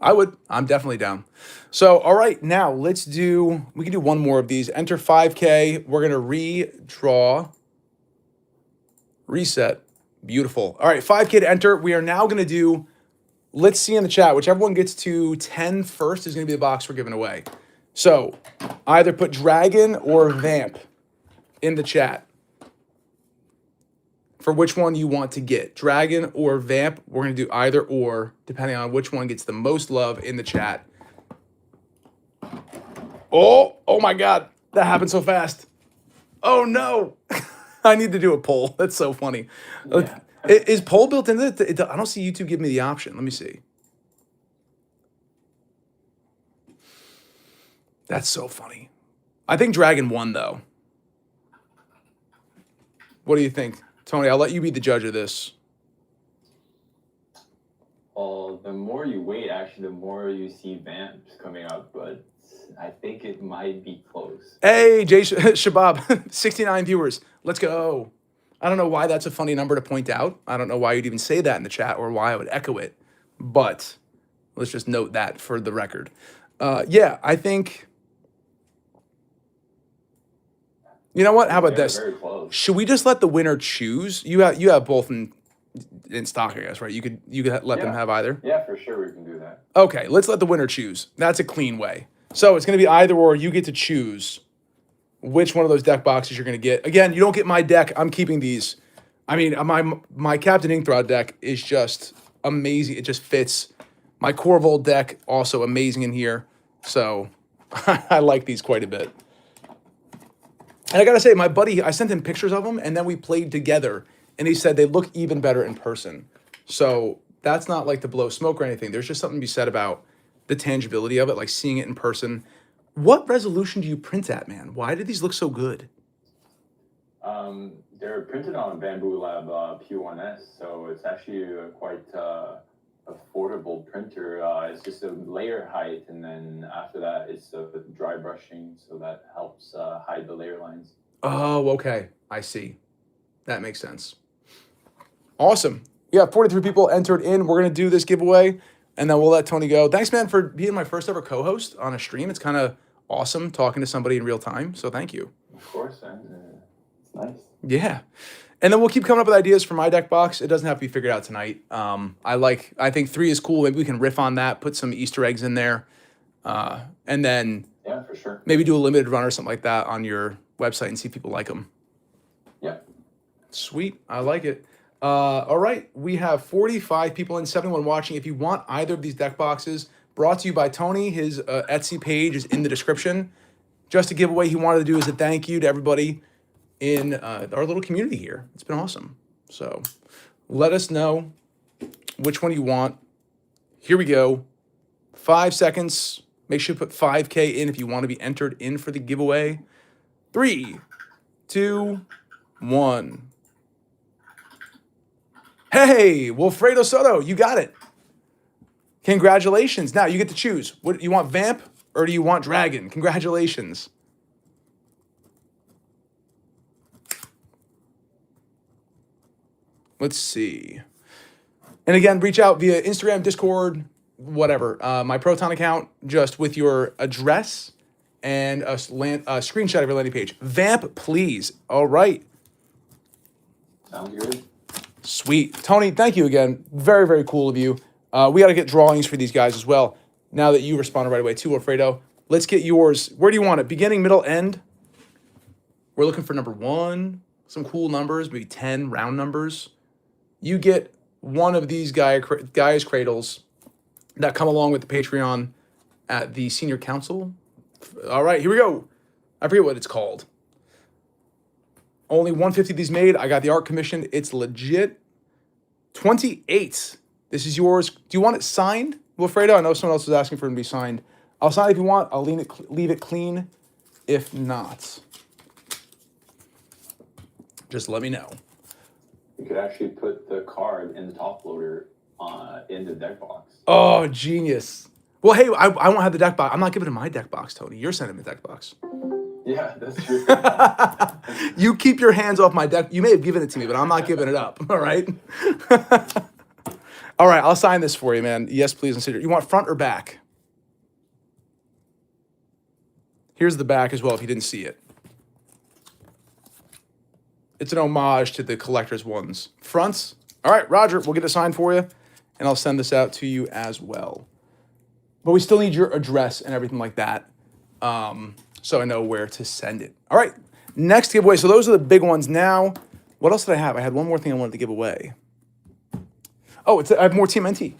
Speaker 1: I'm definitely down. So, all right, now we can do one more of these. Enter 5K. We're going to redraw, reset. Beautiful. All right, 5K to enter. We are now going to do, let's see in the chat, whichever one gets to 10 first is going to be the box we're giving away. So, either put Dragon or Vamp in the chat for which one you want to get. Dragon or Vamp. We're going to do either or, depending on which one gets the most love in the chat. Oh my God. That happened so fast. Oh no. I need to do a poll. That's so funny. Yeah. Is poll built into it? I don't see YouTube give me the option. Let me see. That's so funny. I think Dragon won, though. What do you think? Tony, I'll let you be the judge of this.
Speaker 2: Well, the more you wait, actually, the more you see Vamps coming up, but I think it might be close.
Speaker 1: Hey, Jay Shabab, 69 viewers. Let's go. I don't know why that's a funny number to point out. I don't know why you'd even say that in the chat or why I would echo it, but let's just note that for the record. Yeah, I think... You know what? How about this? Should we just let the winner choose? You have both in stock, I guess, right? You could let them have either.
Speaker 2: Yeah, for sure we can do that.
Speaker 1: Okay, let's let the winner choose. That's a clean way. So it's going to be either or. You get to choose which one of those deck boxes you're going to get. Again, you don't get my deck. I'm keeping these. I mean, my Captain Inkthrob deck is just amazing. It just fits. My Corvold deck also amazing in here. So I like these quite a bit. And I gotta say, my buddy, I sent him pictures of them, and then we played together, and he said they look even better in person. So that's not like to blow smoke or anything. There's just something to be said about the tangibility of it, like seeing it in person. What resolution do you print at, man? Why do these look so good?
Speaker 2: They're printed on Bamboo Lab P1S, so it's actually quite affordable printer. It's just a layer height, and then after that it's dry brushing, so that helps hide the layer lines.
Speaker 1: Oh, okay. I see. That makes sense. Awesome. Yeah, 43 people entered in. We're going to do this giveaway, and then we'll let Tony go. Thanks, man, for being my first ever co-host on a stream. It's kind of awesome talking to somebody in real time, so thank you.
Speaker 2: Of course, man. It's nice.
Speaker 1: Yeah. And then we'll keep coming up with ideas for my deck box. It doesn't have to be figured out tonight. I think 3 is cool. Maybe we can riff on that, put some Easter eggs in there. And then
Speaker 2: Yeah, for sure.
Speaker 1: maybe do a limited run or something like that on your website and see if people like them.
Speaker 2: Yeah.
Speaker 1: Sweet. I like it. All right. We have 45 people and 71 watching. If you want either of these deck boxes, brought to you by Tony, his Etsy page is in the description. Just a giveaway he wanted to do as a thank you to everybody in our little community here. It's been awesome. So let us know which one you want. Here we go. 5 seconds. Make sure you put 5K in if you want to be entered in for the giveaway. 3, 2, 1. Hey, Wilfredo Soto, you got it. Congratulations. Now you get to choose. What you want, Vamp or do you want Dragon? Congratulations. Let's see. And again, reach out via Instagram, Discord, whatever. My Proton account, just with your address and a screenshot of your landing page. Vamp, please. All right.
Speaker 2: Sounds good.
Speaker 1: Sweet. Tony, thank you again. Very, very cool of you. We got to get drawings for these guys as well. Now that you responded right away too, Alfredo. Let's get yours. Where do you want it? Beginning, middle, end? We're looking for number 1. Some cool numbers, maybe 10 round numbers. You get one of these guys' cradles that come along with the Patreon at the Senior Council. All right, here we go. I forget what it's called. Only 150 of these made. I got the art commissioned. It's legit. 28. This is yours. Do you want it signed, Wilfredo? I know someone else was asking for it to be signed. I'll sign it if you want. I'll leave it clean if not. Just let me know.
Speaker 2: You could actually put the card in the top loader in the deck box.
Speaker 1: Oh, genius. Well, hey, I won't have the deck box. I'm not giving him my deck box, Tony. You're sending me the deck box.
Speaker 2: Yeah, that's true.
Speaker 1: You keep your hands off my deck. You may have given it to me, but I'm not giving it up. All right? All right, I'll sign this for you, man. Yes, please consider. You want front or back? Here's the back as well if you didn't see it. It's an homage to the collector's ones. Fronts? All right, Roger, we'll get it signed for you, and I'll send this out to you as well. But we still need your address and everything like that, so I know where to send it. All right, next giveaway. So those are the big ones now. What else did I have? I had one more thing I wanted to give away. Oh, I have more TMNT.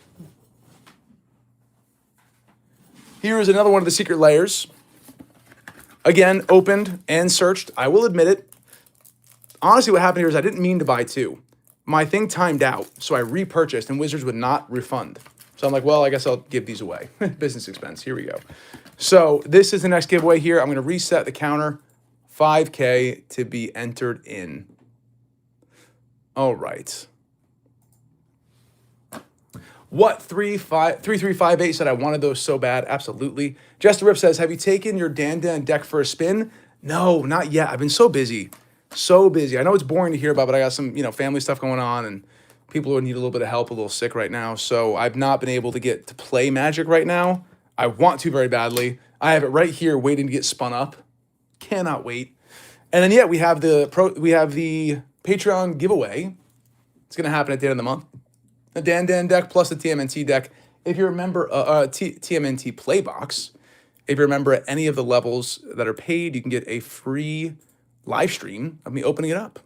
Speaker 1: Here is another one of the secret layers. Again, opened and searched. I will admit it. Honestly, what happened here is I didn't mean to buy 2. My thing timed out, so I repurchased, and Wizards would not refund. So I'm like, well, I guess I'll give these away. Business expense. Here we go. So this is the next giveaway here. I'm going to reset the counter. 5K to be entered in. All right. What? 3358 said I wanted those so bad. Absolutely. Jester Rip says, have you taken your DanDan deck for a spin? No, not yet. I've been so busy. So busy. I know it's boring to hear about, but I got some, family stuff going on and people who need a little bit of help, a little sick right now. So I've not been able to get to play Magic right now. I want to very badly. I have it right here waiting to get spun up. Cannot wait. And then yeah, we have the Patreon giveaway. It's going to happen at the end of the month. The DanDan deck plus the TMNT deck. If you remember TMNT Playbox, if you remember at any of the levels that are paid, you can get a free live stream of me opening it up.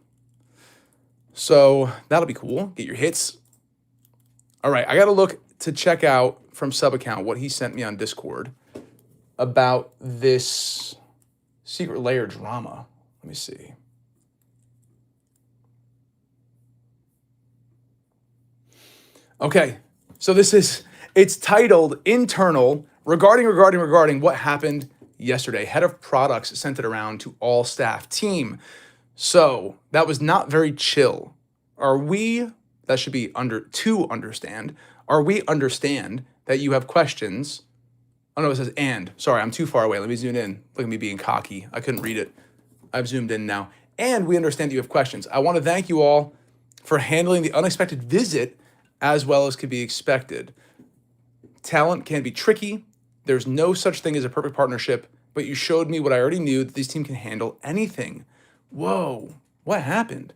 Speaker 1: So that'll be cool. Get your hits. All right, I got to look to check out from sub account what he sent me on Discord about this secret layer drama. Let me see. Okay, so it's titled Internal regarding what happened yesterday. Head of products sent it around to all staff team. So that was not very chill. That should be to understand. We understand that you have questions. Oh no, it says and. Sorry, I'm too far away. Let me zoom in. Look at me being cocky. I couldn't read it. I've zoomed in now. And we understand that you have questions. I want to thank you all for handling the unexpected visit as well as could be expected. Talent can be tricky. There's no such thing as a perfect partnership, but you showed me what I already knew, that this team can handle anything. Whoa, what happened?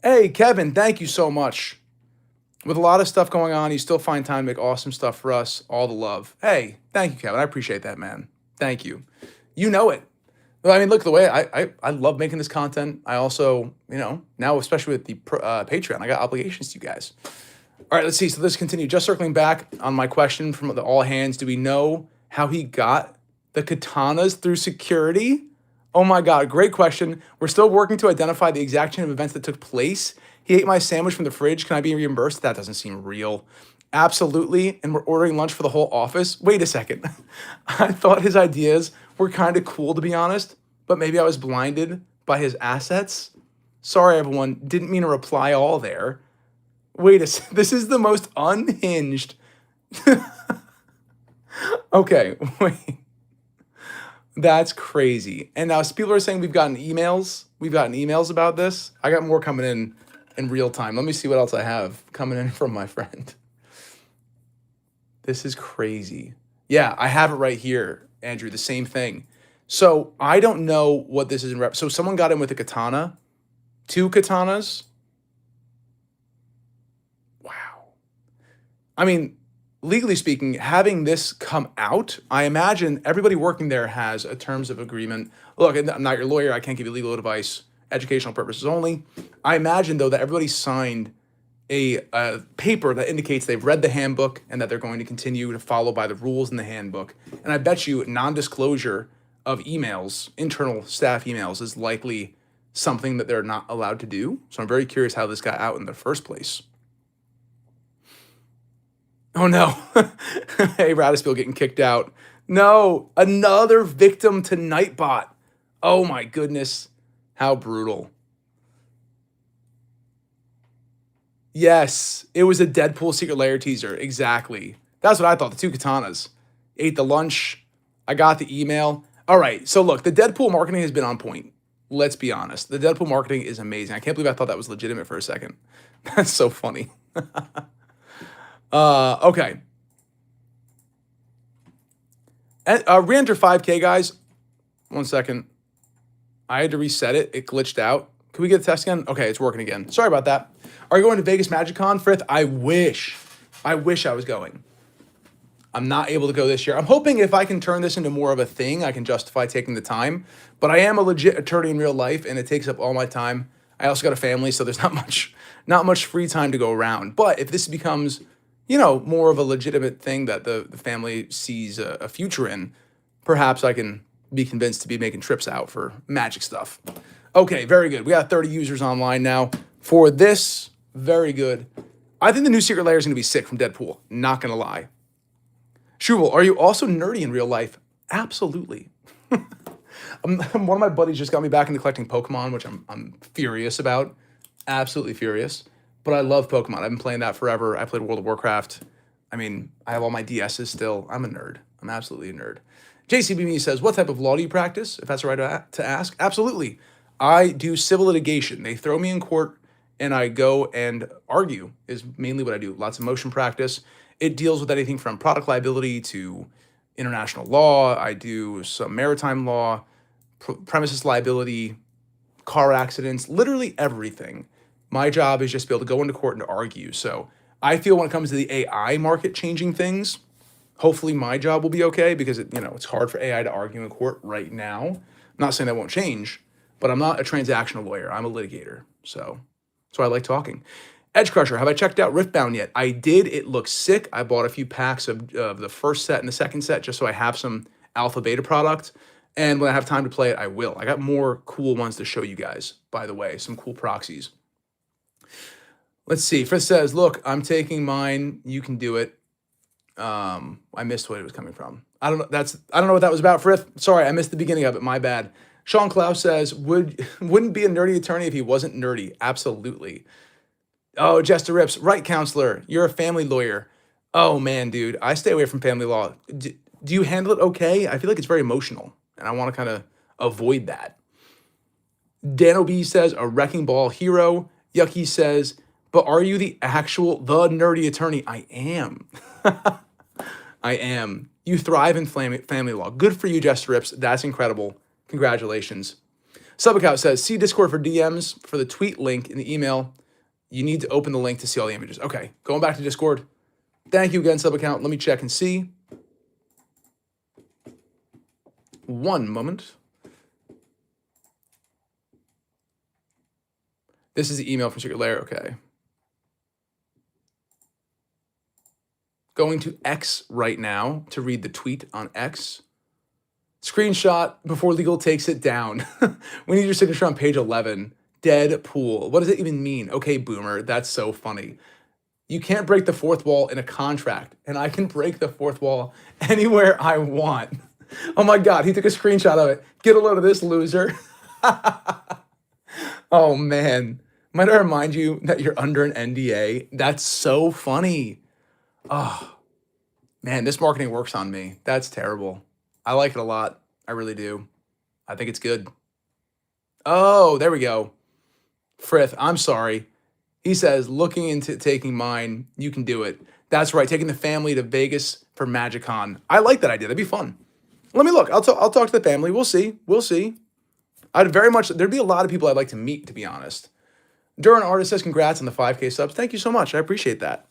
Speaker 1: Hey, Kevin, thank you so much. With a lot of stuff going on, you still find time to make awesome stuff for us. All the love. Hey, thank you, Kevin. I appreciate that, man. Thank you. You know it. Well, I mean, look, the way I love making this content. I also, now especially with the Patreon, I got obligations to you guys. All right, let's see. So let's continue. Just circling back on my question from the all hands. Do we know how he got the katanas through security? Oh my God, great question. We're still working to identify the exact chain of events that took place. He ate my sandwich from the fridge. Can I be reimbursed? That doesn't seem real. Absolutely. And we're ordering lunch for the whole office. Wait a second. I thought his ideas were kind of cool, to be honest, but maybe I was blinded by his assets. Sorry, everyone. Didn't mean to reply all there. Wait a second. This is the most unhinged. Okay, wait. That's crazy. And now people are saying we've gotten emails. We've gotten emails about this. I got more coming in real time. Let me see what else I have coming in from my friend. This is crazy. Yeah, I have it right here, Andrew. The same thing. So I don't know what this is in rep. So someone got in with a katana, 2 katanas. Wow. I mean, legally speaking, having this come out, I imagine everybody working there has a terms of agreement. Look, I'm not your lawyer. I can't give you legal advice, educational purposes only. I imagine, though, that everybody signed a paper that indicates they've read the handbook and that they're going to continue to follow by the rules in the handbook. And I bet you non-disclosure of emails, internal staff emails, is likely something that they're not allowed to do. So I'm very curious how this got out in the first place. Oh no. Hey, Radispiel getting kicked out. No, another victim to Nightbot. Oh my goodness. How brutal. Yes, it was a Deadpool Secret Lair teaser. Exactly. That's what I thought. The 2 katanas. Ate the lunch. I got the email. All right. So look, the Deadpool marketing has been on point. Let's be honest. The Deadpool marketing is amazing. I can't believe I thought that was legitimate for a second. That's so funny. Okay. Re-enter 5K, guys. 1 second. I had to reset it. It glitched out. Can we get the test again? Okay, it's working again. Sorry about that. Are you going to Vegas Magic Con, Frith? I wish. I wish I was going. I'm not able to go this year. I'm hoping if I can turn this into more of a thing, I can justify taking the time. But I am a legit attorney in real life, and it takes up all my time. I also got a family, so there's not much free time to go around. But if this becomes, more of a legitimate thing that the family sees a future in, perhaps I can be convinced to be making trips out for magic stuff. Okay, very good. We got 30 users online now for this. Very good. I think the new Secret Lair is going to be sick from Deadpool. Not going to lie. Shuval, are you also nerdy in real life? Absolutely. One of my buddies just got me back into collecting Pokemon, which I'm furious about. Absolutely furious. But I love Pokemon. I've been playing that forever. I played World of Warcraft. I mean, I have all my DSs still. I'm a nerd. I'm absolutely a nerd. JCBMe says, what type of law do you practice? If that's all right to ask. Absolutely. I do civil litigation. They throw me in court and I go and argue is mainly what I do. Lots of motion practice. It deals with anything from product liability to international law. I do some maritime law, premises liability, car accidents, literally everything. My job is just to be able to go into court and to argue. So I feel when it comes to the AI market changing things, hopefully my job will be okay because it's hard for AI to argue in court right now. I'm not saying that won't change, but I'm not a transactional lawyer. I'm a litigator. So that's why I like talking. Edge Crusher, have I checked out Riftbound yet? I did. It looks sick. I bought a few packs of the first set and the second set just so I have some alpha beta product. And when I have time to play it, I will. I got more cool ones to show you guys, by the way. Some cool proxies. Let's see. Frith says, look, I'm taking mine. You can do it. I missed what it was coming from. I don't know what that was about, Frith. Sorry, I missed the beginning of it. My bad. Sean Klaus says, wouldn't be a nerdy attorney if he wasn't nerdy. Absolutely. Oh, Jester Rips, right, counselor. You're a family lawyer. Oh man, dude, I stay away from family law. Do you handle it okay? I feel like it's very emotional, and I want to kind of avoid that. Dan OB says, a wrecking ball hero. Yucky says, but are you the nerdy attorney? I am. I am. You thrive in family law. Good for you, Jester Rips. That's incredible. Congratulations. Subacout says, see Discord for DMs for the tweet link in the email. You need to open the link to see all the images. Okay, going back to Discord. Thank you again, Subaccount. Let me check and see. One moment. This is the email from Secret Lair. Okay. Going to X right now to read the tweet on X. Screenshot before legal takes it down. We need your signature on page 11. Deadpool. What does it even mean? Okay, boomer. That's so funny. You can't break the fourth wall in a contract, and I can break the fourth wall anywhere I want. Oh my God, he took a screenshot of it. Get a load of this, loser. Oh man. Might I remind you that you're under an NDA? That's so funny. Oh, man, this marketing works on me. That's terrible. I like it a lot. I really do. I think it's good. Oh, there we go. Frith, I'm sorry. He says, looking into taking mine, you can do it. That's right, taking the family to Vegas for MagicCon. I like that idea. That'd be fun. Let me look. I'll talk to the family. We'll see. We'll see. There'd be a lot of people I'd like to meet, to be honest. Duran Artist says, congrats on the 5K subs. Thank you so much. I appreciate that.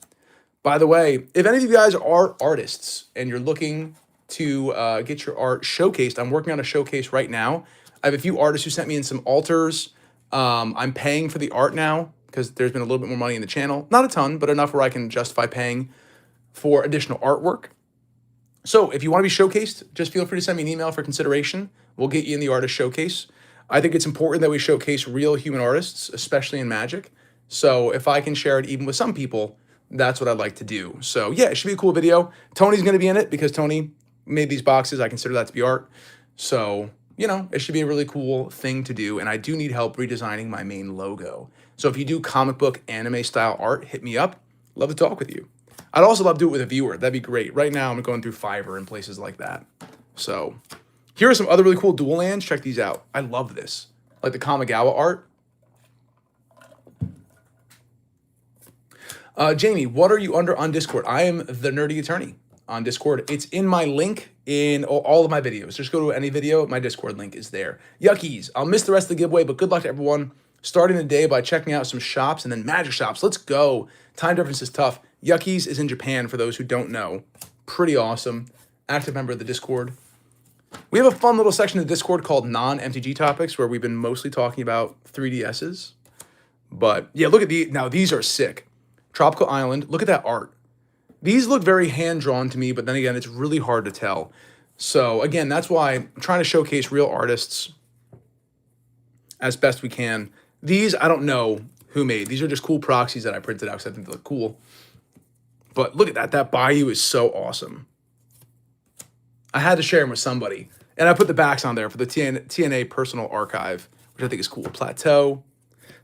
Speaker 1: By the way, if any of you guys are artists and you're looking to get your art showcased, I'm working on a showcase right now. I have a few artists who sent me in some altars. I'm paying for the art now because there's been a little bit more money in the channel. Not a ton, but enough where I can justify paying for additional artwork. So if you want to be showcased, just feel free to send me an email for consideration. We'll get you in the artist showcase. I think it's important that we showcase real human artists, especially in Magic. So if I can share it even with some people, that's what I'd like to do. So yeah, it should be a cool video. Tony's going to be in it because Tony made these boxes. I consider that to be art. So, you know, it should be a really cool thing to do. And I do need help redesigning my main logo. So if you do comic book anime style art, hit me up. Love to talk with you. I'd also love to do it with a viewer. That'd be great. Right now, I'm going through Fiverr and places like that. So here are some other really cool dual lands. Check these out. I love this. Like the Kamigawa art. Jamie, what are you under on Discord? I am the Nerdy Attorney on Discord. It's in my link in all of my videos. Just go to any video. My Discord link is there. Yuckies. I'll miss the rest of the giveaway, but good luck to everyone. Starting the day by checking out some shops and then magic shops. Let's go. Time difference is tough. Yuckies is in Japan, for those who don't know. Pretty awesome. Active member of the Discord. We have a fun little section of the Discord called non-MTG topics where we've been mostly talking about 3DSs. But yeah, look at now these are sick. Tropical Island, look at that art. These look very hand-drawn to me, but then again, it's really hard to tell. So again, that's why I'm trying to showcase real artists as best we can. These, I don't know who made. These are just cool proxies that I printed out because I think they look cool. But look at that. That Bayou is so awesome. I had to share them with somebody. And I put the backs on there for the TNA personal archive, which I think is cool. Plateau.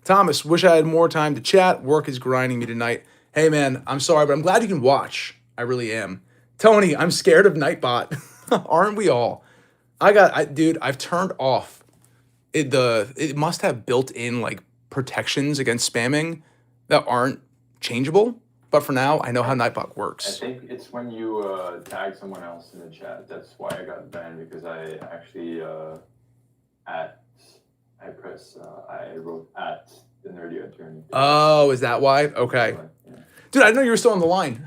Speaker 1: Thomas, wish I had more time to chat. Work is grinding me tonight. Hey, man, I'm sorry, but I'm glad you can watch. I really am. Tony, I'm scared of Nightbot. Aren't we all? Dude, I've turned off. It must have built-in, like, protections against spamming that aren't changeable. But for now, I know how Nightbot works.
Speaker 2: I think it's when you tag someone else in the chat. That's why I got banned, because I actually I wrote at the Nerdy Attorney.
Speaker 1: Oh, is that why? Okay.
Speaker 2: Yeah.
Speaker 1: Dude, I didn't know you were still on the line.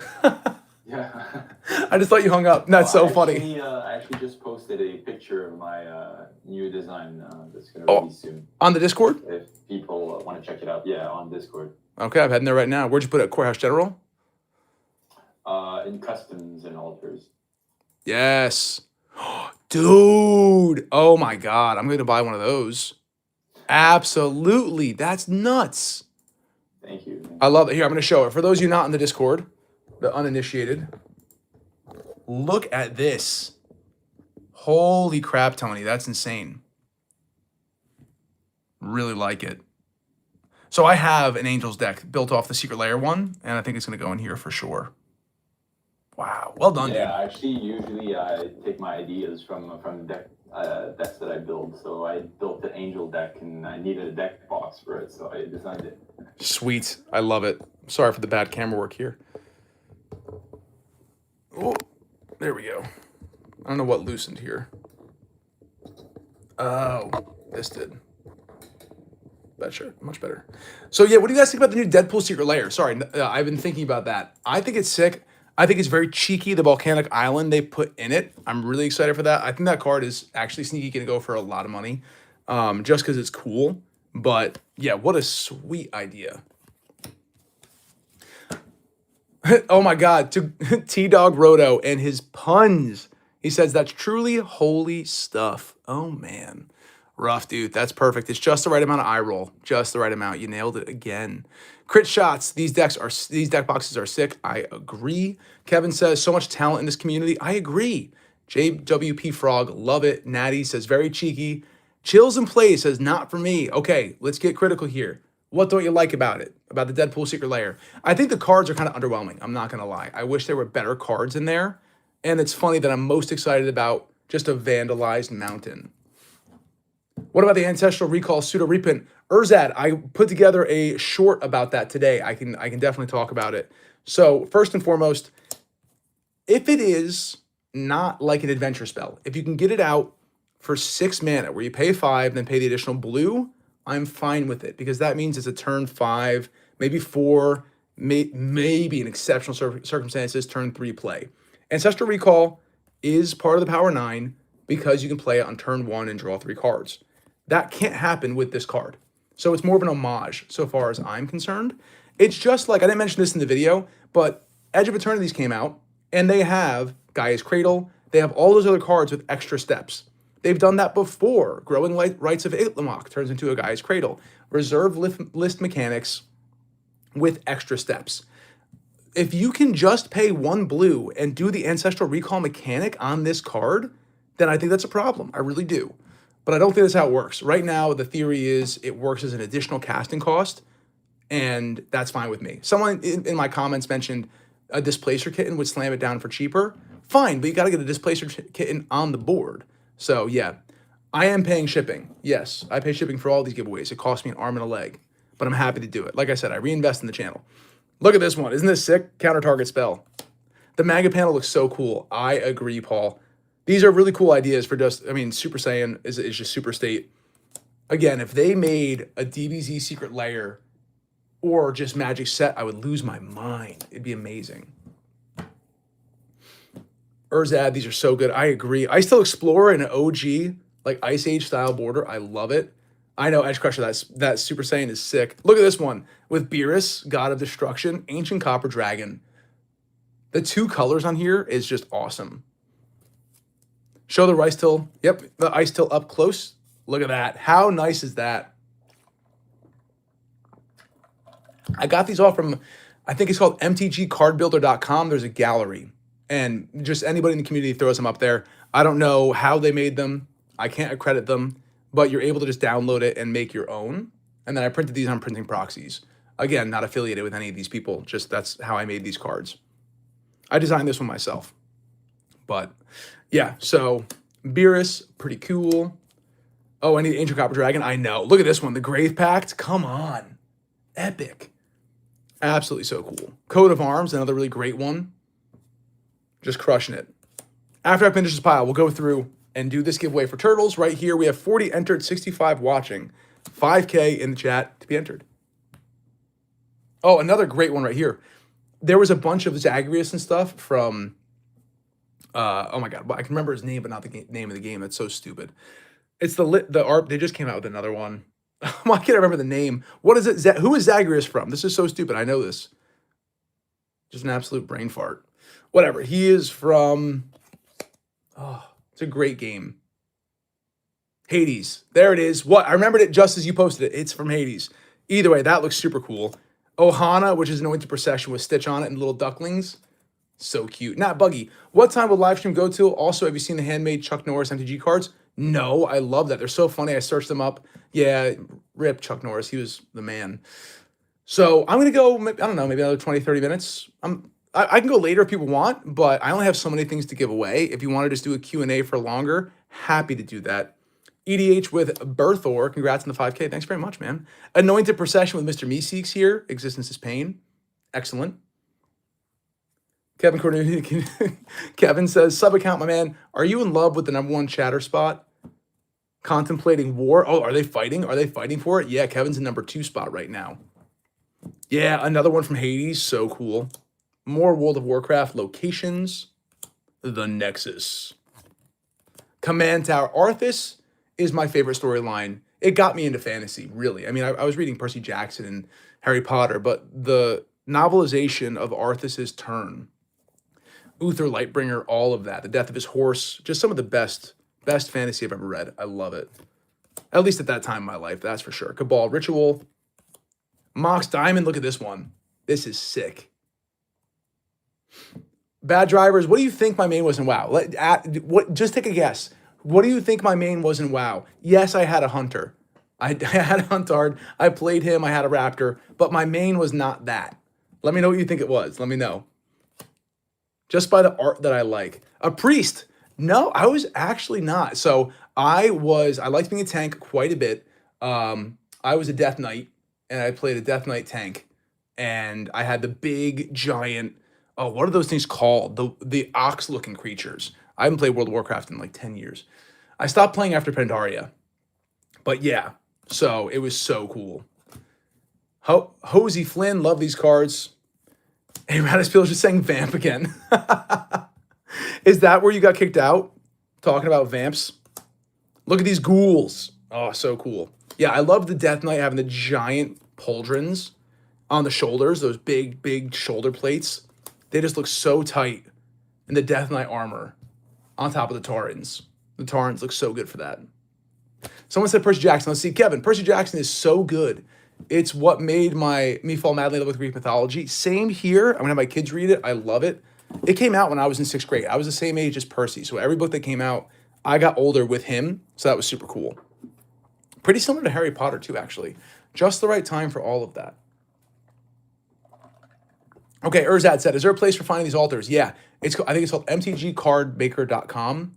Speaker 2: Yeah.
Speaker 1: I just thought you hung up. That's so funny.
Speaker 2: I actually just posted a picture of my new design that's going to release soon.
Speaker 1: On the Discord?
Speaker 2: If people want to check it out. Yeah, on Discord.
Speaker 1: Okay, I'm heading there right now. Where'd you put it? Courthouse General?
Speaker 2: In customs and altars.
Speaker 1: Yes. Dude. Oh my God. I'm going to buy one of those. Absolutely. That's nuts.
Speaker 2: Thank you.
Speaker 1: I love it. Here, I'm going to show it. For those of you not in the Discord, the uninitiated, look at this. Holy crap, Tony. That's insane. Really like it. So I have an Angels deck built off the Secret Lair one, and I think it's going to go in here for sure. Wow. Well done, dude.
Speaker 2: Yeah, actually, usually I take my ideas from decks that I build. So I built the Angel deck, and I needed a deck box for it, so I designed it.
Speaker 1: Sweet. I love it. Sorry for the bad camera work here. Oh, there we go. I don't know what loosened here. Oh, this did. Better, much better. So yeah, what do you guys think about the new Deadpool Secret Lair? Sorry, I've been thinking about that. I think it's sick. I think it's very cheeky, the volcanic island they put in it. I'm really excited for that. I think that card is actually sneaky going to go for a lot of money, just because it's cool. But yeah, what a sweet idea. Oh my God, to T-Dog Roto and his puns. He says that's truly holy stuff. Oh man. Rough, dude. That's perfect. It's just the right amount of eye roll. Just the right amount. You nailed it again. Crit shots. These deck boxes are sick. I agree. Kevin says so much talent in this community. I agree. JWP Frog, love it. Natty says very cheeky. Chills and Plays says not for me. Okay, let's get critical here. What don't you like about it? About the Deadpool Secret Lair? I think the cards are kind of underwhelming. I'm not gonna lie. I wish there were better cards in there. And it's funny that I'm most excited about just a vandalized mountain. What about the Ancestral Recall Pseudo Reprint? Urzad, I put together a short about that today. I can definitely talk about it. So first and foremost, if it is not like an adventure spell, if you can get it out for 6 mana, where you pay 5, then pay the additional blue, I'm fine with it, because that means it's a turn 5, maybe 4, maybe in exceptional circumstances, turn 3 play. Ancestral Recall is part of the Power 9 because you can play it on turn 1 and draw 3 cards. That can't happen with this card. So it's more of an homage so far as I'm concerned. It's just like, I didn't mention this in the video, but Edge of Eternities came out, and they have Gaia's Cradle. They have all those other cards with extra steps. They've done that before. Growing Rights of Itlamok turns into a Gaia's Cradle. Reserve list mechanics with extra steps. If you can just pay 1 blue and do the Ancestral Recall mechanic on this card, then I think that's a problem. I really do. But I don't think that's how it works. Right now, the theory is it works as an additional casting cost, and that's fine with me. Someone in my comments mentioned a Displacer Kitten would slam it down for cheaper. Fine, but you got to get a Displacer Kitten on the board. So yeah, I am paying shipping. Yes, I pay shipping for all these giveaways. It costs me an arm and a leg, but I'm happy to do it. Like I said, I reinvest in the channel. Look at this one. Isn't this sick? Counter target spell. The manga panel looks so cool. I agree, Paul. These are really cool ideas for just, I mean, Super Saiyan is just Super State. Again, if they made a DBZ Secret Lair or just Magic set, I would lose my mind. It'd be amazing. Urzad, these are so good. I agree. I still explore in an OG, like Ice Age style border. I love it. I know Edge Crusher, that Super Saiyan is sick. Look at this one with Beerus, God of Destruction, Ancient Copper Dragon. The 2 colors on here is just awesome. Show the Ice Till. Yep, the Ice Till up close. Look at that. How nice is that? I got these all from, I think it's called mtgcardbuilder.com. There's a gallery. And just anybody in the community throws them up there. I don't know how they made them. I can't accredit them. But you're able to just download it and make your own. And then I printed these on Printing Proxies. Again, not affiliated with any of these people. Just that's how I made these cards. I designed this one myself. But yeah, so Beerus, pretty cool. Oh, I need Ancient Copper Dragon. I know. Look at this one. The Grave Pact. Come on. Epic. Absolutely so cool. Coat of Arms, another really great one. Just crushing it. After I finish this pile, we'll go through and do this giveaway for Turtles. Right here, we have 40 entered, 65 watching. 5K in the chat to be entered. Oh, another great one right here. There was a bunch of Zagreus and stuff from... oh my God, I can remember his name, but not the name of the game. That's so stupid. It's the art. They just came out with another one. Why can't I remember the name? What is it? Who is Zagreus from? This is so stupid. I know this. Just an absolute brain fart. Whatever. He is from... Oh, it's a great game. Hades. There it is. What? I remembered it just as you posted it. It's from Hades. Either way, that looks super cool. Ohana, which is an Anointed Procession with Stitch on it and little ducklings. So cute. Not buggy. What time will live stream go to? Also, have you seen the handmade Chuck Norris MTG cards? No, I love that. They're so funny. I searched them up. Yeah, rip Chuck Norris. He was the man. So I'm going to go, I don't know, maybe another 20, 30 minutes. I can go later if people want, but I only have so many things to give away. If you want to just do a Q&A for longer, happy to do that. EDH with Berthor. Congrats on the 5K. Thanks very much, man. Anointed Procession with Mr. Meeseeks here. Existence is Pain. Excellent. Kevin Cornelius. Kevin says, sub account, my man. Are you in love with the #1 chatter spot? Contemplating war. Oh, are they fighting? Are they fighting for it? Yeah, Kevin's in number 2 spot right now. Yeah, another one from Hades. So cool. More World of Warcraft locations. The Nexus. Command Tower. Arthas is my favorite storyline. It got me into fantasy, really. I mean, I was reading Percy Jackson and Harry Potter, but the novelization of Arthas's turn, Uther Lightbringer, all of that, the death of his horse, just some of the best fantasy I've ever read. I love it. At least at that time in my life, that's for sure. Cabal Ritual. Mox Diamond, look at this one. This is sick. Bad Drivers, what do you think my main was in WoW? Just take a guess. What do you think my main was in WoW? Yes, I had a hunter. I had a Huntard. I played him. I had a Raptor. But my main was not that. Let me know what you think it was. Let me know. Just by the art that I like. A priest. No, I was actually not. So I liked being a tank quite a bit. I was a Death Knight, and I played a Death Knight tank. And I had the big, giant, oh, what are those things called? The ox-looking creatures. I haven't played World of Warcraft in like 10 years. I stopped playing after Pandaria. But yeah, so it was so cool. Hosey Flynn, love these cards. Hey, Radispiel's just saying vamp again. Is that where you got kicked out? Talking about vamps? Look at these ghouls. Oh, so cool. Yeah, I love the Death Knight having the giant pauldrons on the shoulders, those big shoulder plates. They just look so tight in the Death Knight armor on top of the Taurens. The Taurens look so good for that. Someone said Percy Jackson. Let's see, Kevin. Percy Jackson is so good. It's what made me fall madly in love with Greek mythology. Same here. I'm gonna have my kids read it. I love it. It came out when I was in 6th grade. I was the same age as Percy. So every book that came out, I got older with him. So that was super cool. Pretty similar to Harry Potter too, actually. Just the right time for all of that. Okay, Urzad said, is there a place for finding these altars? Yeah, I think it's called mtgcardmaker.com.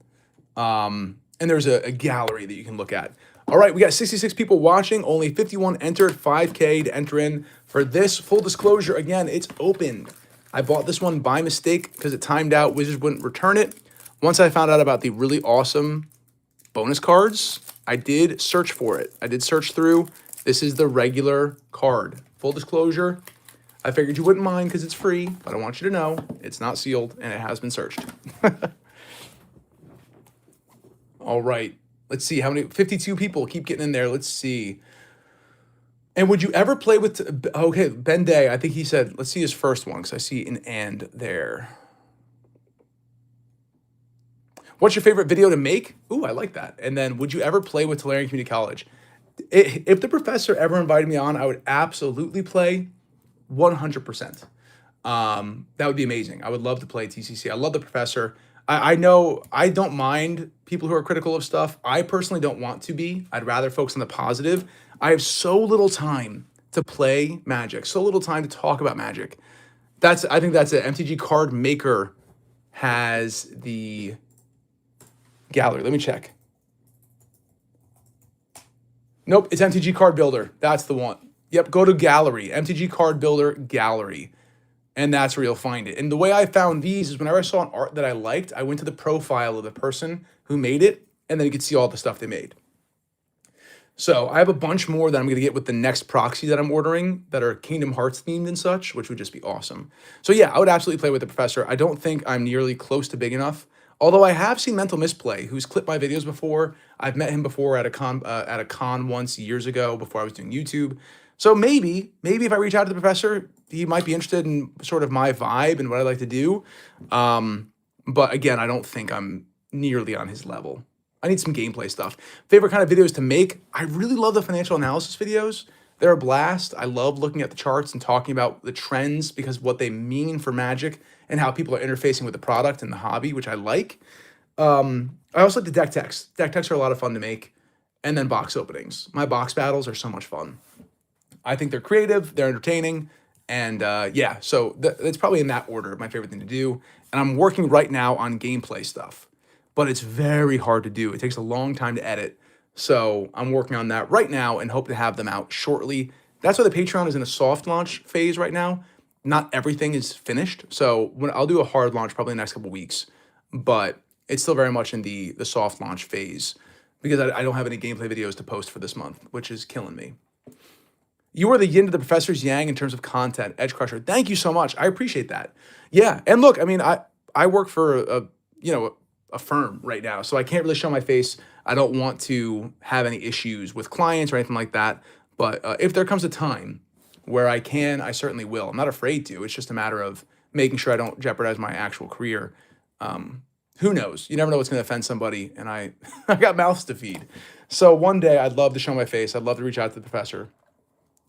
Speaker 1: And there's a gallery that you can look at. All right, we got 66 people watching, only 51 entered, 5K to enter in for this. Full disclosure, again, it's opened. I bought this one by mistake because it timed out. Wizards wouldn't return it. Once I found out about the really awesome bonus cards, I did search for it. I did search through. This is the regular card. Full disclosure, I figured you wouldn't mind because it's free, but I want you to know it's not sealed and it has been searched. All right. Let's see how many, 52 people keep getting in there. Let's see. And would you ever play with, okay, Ben Day, I think he said, let's see his first one because I see an and there. What's your favorite video to make? Ooh, I like that. And then would you ever play with Tolarian Community College? If the professor ever invited me on, I would absolutely play 100%. That would be amazing. I would love to play TCC. I love the professor. I know I don't mind people who are critical of stuff. I personally don't want to be. I'd rather focus on the positive. I have so little time to play Magic, so little time to talk about Magic. I think that's it. MTG Card Maker has the gallery. Let me check. Nope, it's MTG Card Builder. That's the one. Yep, go to Gallery, MTG Card Builder Gallery. And that's where you'll find it. And the way I found these is whenever I saw an art that I liked, I went to the profile of the person who made it, and then you could see all the stuff they made. So I have a bunch more that I'm going to get with the next proxy that I'm ordering that are Kingdom Hearts themed and such, which would just be awesome. So yeah, I would absolutely play with the professor. I don't think I'm nearly close to big enough. Although I have seen Mental Misplay, who's clipped my videos before. I've met him before at a con once years ago before I was doing YouTube. So maybe if I reach out to the professor, he might be interested in sort of my vibe and what I like to do. But again, I don't think I'm nearly on his level. I need some gameplay stuff. Favorite kind of videos to make? I really love the financial analysis videos. They're a blast. I love looking at the charts and talking about the trends because what they mean for Magic and how people are interfacing with the product and the hobby, which I like. I also like the deck techs. Deck techs are a lot of fun to make. And then box openings. My box battles are so much fun. I think they're creative, they're entertaining, and yeah, so that's probably in that order, my favorite thing to do. And I'm working right now on gameplay stuff, but it's very hard to do. It takes a long time to edit. So I'm working on that right now and hope to have them out shortly. That's why the Patreon is in a soft launch phase right now. Not everything is finished. So I'll do a hard launch probably in the next couple weeks, but it's still very much in the soft launch phase. because I don't have any gameplay videos to post for this month, which is killing me. You are the yin to the professor's yang in terms of content, Edge Crusher. Thank you so much. I appreciate that. Yeah, and look, I mean, I work for a firm right now, so I can't really show my face. I don't want to have any issues with clients or anything like that. But if there comes a time where I can, I certainly will. I'm not afraid to. It's just a matter of making sure I don't jeopardize my actual career. Who knows? You never know what's going to offend somebody, and I got mouths to feed. So one day I'd love to show my face. I'd love to reach out to the professor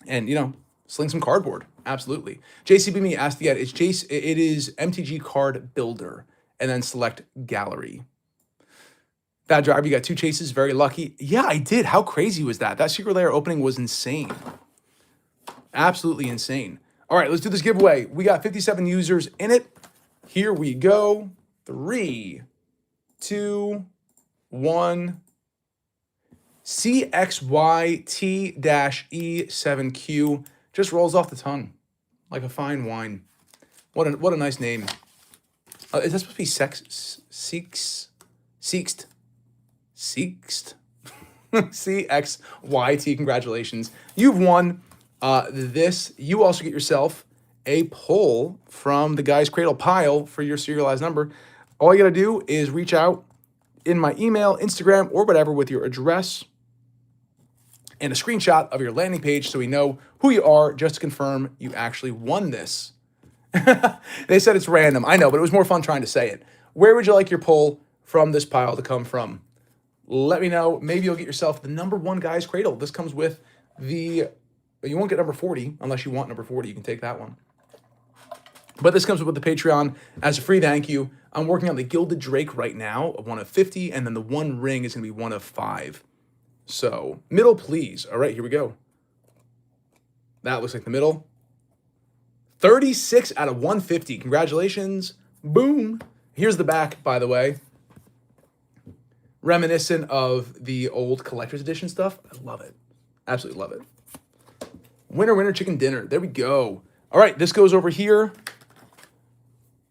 Speaker 1: and, sling some cardboard. Absolutely. JCB me asked yet. It is MTG Card Builder, and then select Gallery. Bad driver, you got 2 chases. Very lucky. Yeah, I did. How crazy was that? That Secret Lair opening was insane. Absolutely insane. All right, let's do this giveaway. We got 57 users in it. Here we go. 3, 2, 1. CXYT-E7Q just rolls off the tongue like a fine wine. What a nice name. Is that supposed to be Sext? CXYT, congratulations. You've won this. You also get yourself a poll from the Guy's Cradle pile for your serialized number. All you got to do is reach out in my email, Instagram, or whatever with your address and a screenshot of your landing page so we know who you are, just to confirm you actually won this. They said it's random. I know, but it was more fun trying to say it. Where would you like your poll from this pile to come from? Let me know. Maybe you'll get yourself the number 1 Guy's Cradle. This comes with you won't get number 40 unless you want number 40. You can take that one. But this comes with the Patreon as a free thank you. I'm working on the Gilded Drake right now, of 1 of 50, and then the 1 ring is going to be 1 of 5. So, middle, please. All right, here we go. That looks like the middle. 36 out of 150. Congratulations. Boom. Here's the back, by the way. Reminiscent of the old collector's edition stuff. I love it. Absolutely love it. Winner, winner, chicken dinner. There we go. All right, this goes over here.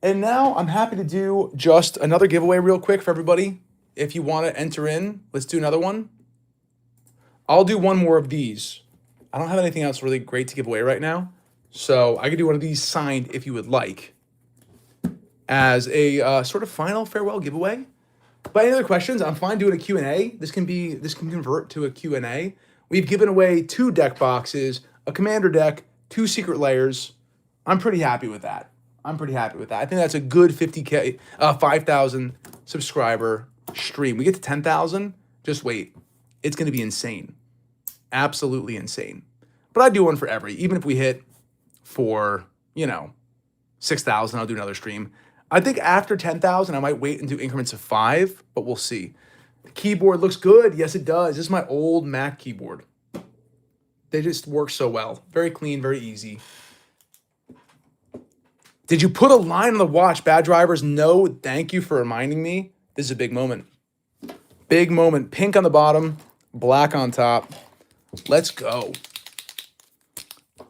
Speaker 1: And now I'm happy to do just another giveaway real quick for everybody. If you want to enter in, let's do another one. I'll do one more of these. I don't have anything else really great to give away right now. So I could do one of these signed if you would like, as a sort of final farewell giveaway. But any other questions? I'm fine doing a Q&A. This can convert to a Q&A. We've given away 2 deck boxes, a commander deck, 2 secret layers. I'm pretty happy with that. I think that's a good 50K, 5,000 subscriber stream. We get to 10,000. Just wait. It's going to be insane. Absolutely insane. But I'd do one for every. Even if we hit for, 6,000, I'll do another stream. I think after 10,000, I might wait and do increments of 5, but we'll see. The keyboard looks good. Yes, it does. This is my old Mac keyboard. They just work so well. Very clean, very easy. Did you put a line on the watch, bad drivers? No, thank you for reminding me. This is a big moment. Big moment. Pink on the bottom, black on top. Let's go.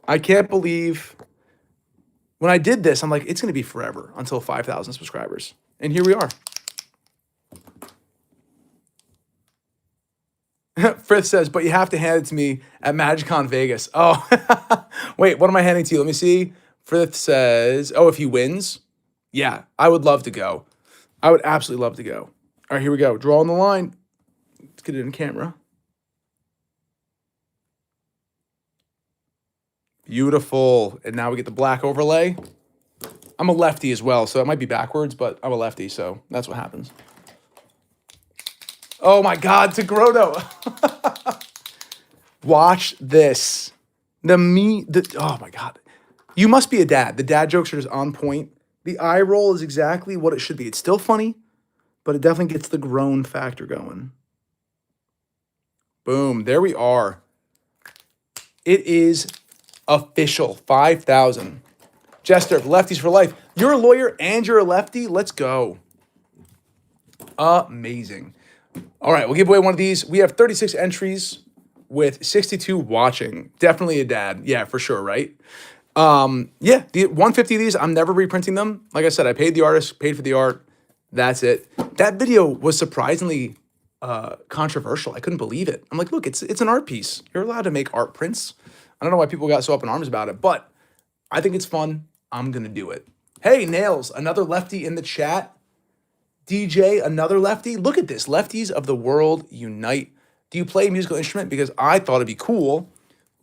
Speaker 1: I can't believe when I did this, I'm like, it's going to be forever until 5,000 subscribers. And here we are. Frith says, but you have to hand it to me at MagicCon Vegas. Oh, wait, what am I handing to you? Let me see. Frith says, oh, if he wins? Yeah, I would love to go. I would absolutely love to go. All right, here we go. Draw on the line. Let's get it in camera. Beautiful. And now we get the black overlay. I'm a lefty as well, so it might be backwards, but I'm a lefty, so that's what happens. Oh my God, to Grotto. Watch this. Oh my God. You must be a dad. The dad jokes are just on point. The eye roll is exactly what it should be. It's still funny, but it definitely gets the groan factor going. Boom. There we are. It is official. 5,000. Jester, lefties for life. You're a lawyer and you're a lefty. Let's go. Amazing. All right, we'll give away one of these. We have 36 entries with 62 watching. Definitely a dad. Yeah, for sure, right? Yeah, the 150 of these, I'm never reprinting them. Like I said, I paid the artist, paid for the art. That's it. That video was surprisingly controversial. I couldn't believe it. I'm like, look, it's an art piece. You're allowed to make art prints. I don't know why people got so up in arms about it, but I think it's fun. I'm gonna do it. Hey, Nails, another lefty in the chat. DJ, another lefty. Look at this. Lefties of the world unite. Do you play a musical instrument? Because I thought it'd be cool,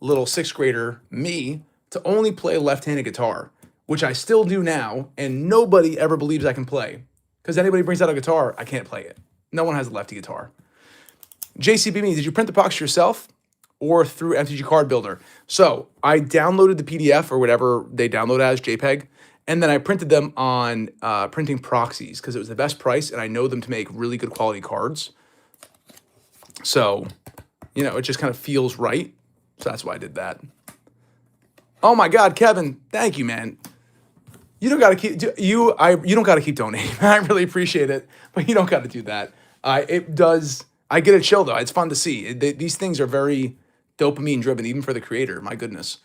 Speaker 1: little sixth grader me, to only play left-handed guitar, which I still do now, and nobody ever believes I can play. Because anybody brings out a guitar, I can't play it. No one has a lefty guitar. JCB, did you print the box yourself or through MTG Card Builder? So I downloaded the PDF or whatever they download as, JPEG, and then I printed them on printing proxies because it was the best price, and I know them to make really good quality cards. So, it just kind of feels right. So that's why I did that. Oh my God, Kevin, thank you, man. You don't gotta keep you don't gotta keep donating. I really appreciate it, but you don't gotta do that. It does. I get a chill though. It's fun to see. These things are very dopamine driven, even for the creator. My goodness.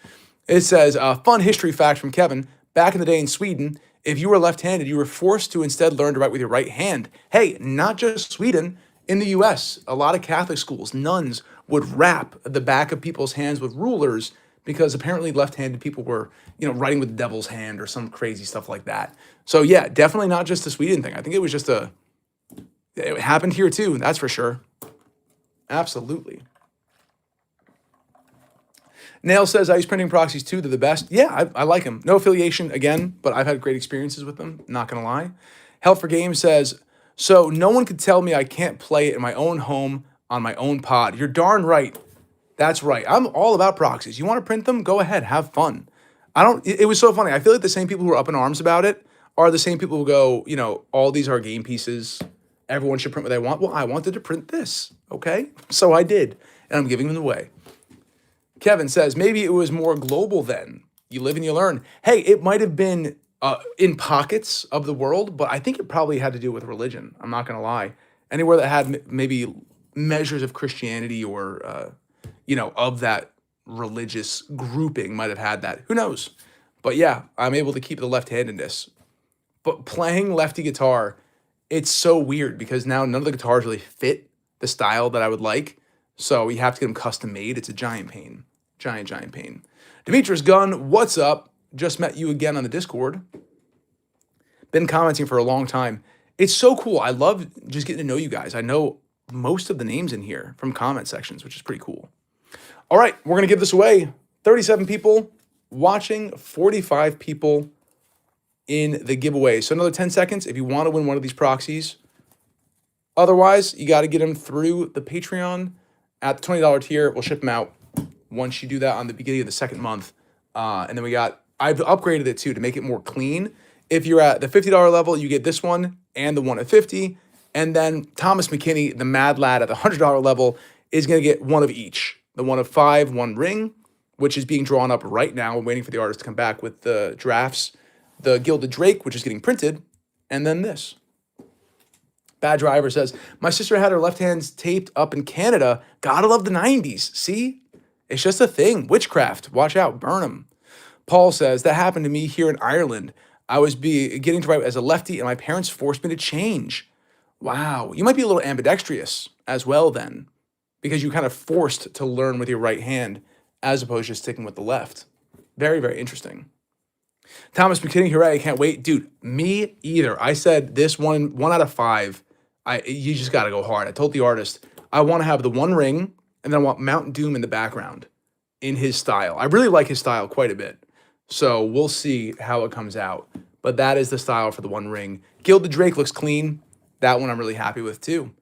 Speaker 1: It says fun history fact from Kevin. Back in the day in Sweden, if you were left-handed, you were forced to instead learn to write with your right hand. Hey, not just Sweden. In the U.S., a lot of Catholic schools, nuns would wrap the back of people's hands with rulers because apparently left-handed people were, writing with the devil's hand or some crazy stuff like that. So yeah, definitely not just a Sweden thing. I think it was just it happened here too, that's for sure. Absolutely. Nail says, I use printing proxies too. They're the best. Yeah, I like them. No affiliation again, but I've had great experiences with them. Not going to lie. Help for Games says, so no one could tell me I can't play it in my own home on my own pod. You're darn right. That's right. I'm all about proxies. You want to print them? Go ahead. Have fun. It was so funny. I feel like the same people who are up in arms about it are the same people who go, all these are game pieces. Everyone should print what they want. Well, I wanted to print this. Okay. So I did. And I'm giving them away. Kevin says, maybe it was more global then. You live and you learn. Hey, it might have been in pockets of the world, but I think it probably had to do with religion. I'm not going to lie. Anywhere that had maybe measures of Christianity or, of that religious grouping might have had that. Who knows? But yeah, I'm able to keep the left-handedness. But playing lefty guitar, it's so weird because now none of the guitars really fit the style that I would like. So you have to get them custom made. It's a giant pain. Giant pain. Demetrius Gunn, what's up? Just met you again on the Discord. Been commenting for a long time. It's so cool. I love just getting to know you guys. I know most of the names in here from comment sections, which is pretty cool. All right, we're going to give this away. 37 people watching, 45 people in the giveaway. So another 10 seconds if you want to win one of these proxies. Otherwise, you got to get them through the Patreon at the $20 tier. We'll ship them out once you do that on the beginning of the second month. And then I've upgraded it too to make it more clean. If you're at the $50 level, you get this one and the one at 50. And then Thomas McKinney, the mad lad at the $100 level, is going to get one of each. The one of 5, one ring, which is being drawn up right now. I'm waiting for the artist to come back with the drafts. The Gilded Drake, which is getting printed. And then this. Bad Driver says, my sister had her left hands taped up in Canada. Gotta love the 90s. See? It's just a thing. Witchcraft. Watch out. Burn them. Paul says, that happened to me here in Ireland. I was getting to write as a lefty, and my parents forced me to change. Wow. You might be a little ambidextrous as well then, because you kind of forced to learn with your right hand as opposed to just sticking with the left. Very, very interesting. Thomas McKinney, hooray, I can't wait. Dude, me either. I said this one out of 5. You just got to go hard. I told the artist, I want to have the one ring, and then I want Mount Doom in the background in his style. I really like his style quite a bit. So we'll see how it comes out. But that is the style for the one ring. Gilded Drake looks clean. That one I'm really happy with too.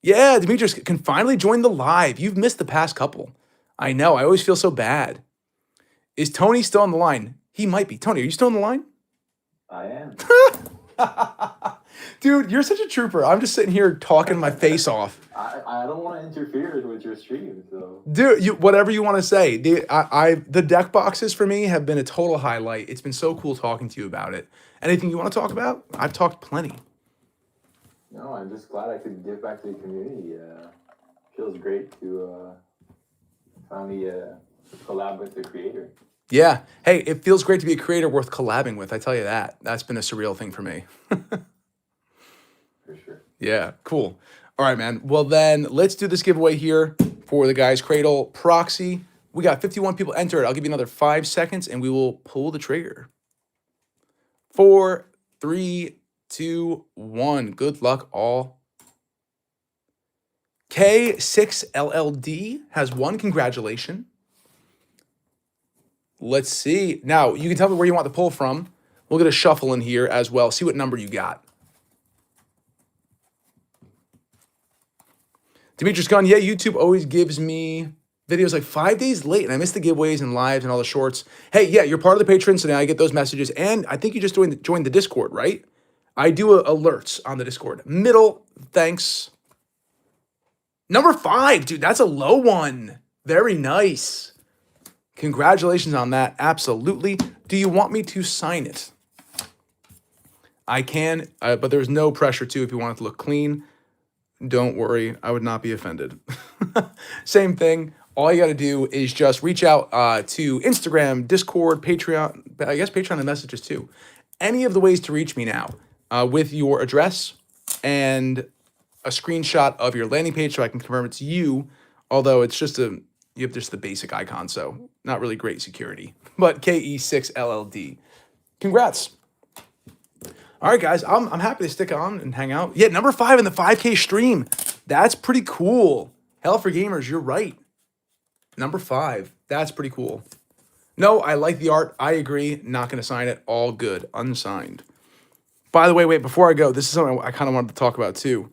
Speaker 1: Yeah, Demetrius can finally join the live. You've missed the past couple. I know. I always feel so bad. Is Tony still on the line? He might be. Tony, are you still on the line?
Speaker 2: I am.
Speaker 1: Dude, you're such a trooper. I'm just sitting here talking my face off.
Speaker 2: I don't want to interfere with your stream, so.
Speaker 1: Dude, whatever you want to say. The deck boxes for me have been a total highlight. It's been so cool talking to you about it. Anything you want to talk about? I've talked plenty.
Speaker 2: No, I'm just glad I could give back to the community. Feels great to finally collab with the creator.
Speaker 1: Yeah. Hey, it feels great to be a creator worth collabing with. I tell you that. That's been a surreal thing for me.
Speaker 2: For sure.
Speaker 1: Yeah, cool. All right, man. Well, then let's do this giveaway here for the Guy's Cradle proxy. We got 51 people entered. I'll give you another 5 seconds and we will pull the trigger. 4, 3, 2, 1. Good luck, all. K6LLD has won. Congratulations. Let's see. Now, you can tell me where you want the pull from. We'll get a shuffle in here as well. See what number you got. Demetrius Gunn, yeah, YouTube always gives me videos like 5 days late, and I miss the giveaways and lives and all the shorts. Hey, yeah, you're part of the patron, so now I get those messages. And I think you just joined the Discord, right? I do alerts on the Discord. Middle, thanks. Number 5, dude, that's a low one. Very nice. Congratulations on that. Absolutely. Do you want me to sign it? I can, but there's no pressure to if you want it to look clean. Don't worry, I would not be offended. Same thing. All you got to do is just reach out to Instagram, Discord, Patreon. I guess Patreon and messages too. Any of the ways to reach me now with your address and a screenshot of your landing page so I can confirm it's you. Although it's just you have just the basic icon, so not really great security. But KE6LLD. Congrats. All right, guys, I'm happy to stick on and hang out. Yeah, number 5 in the 5K stream. That's pretty cool. Hell for Gamers, you're right. Number 5. That's pretty cool. No, I like the art. I agree. Not going to sign it. All good. Unsigned. By the way, wait, before I go, this is something I kind of wanted to talk about too.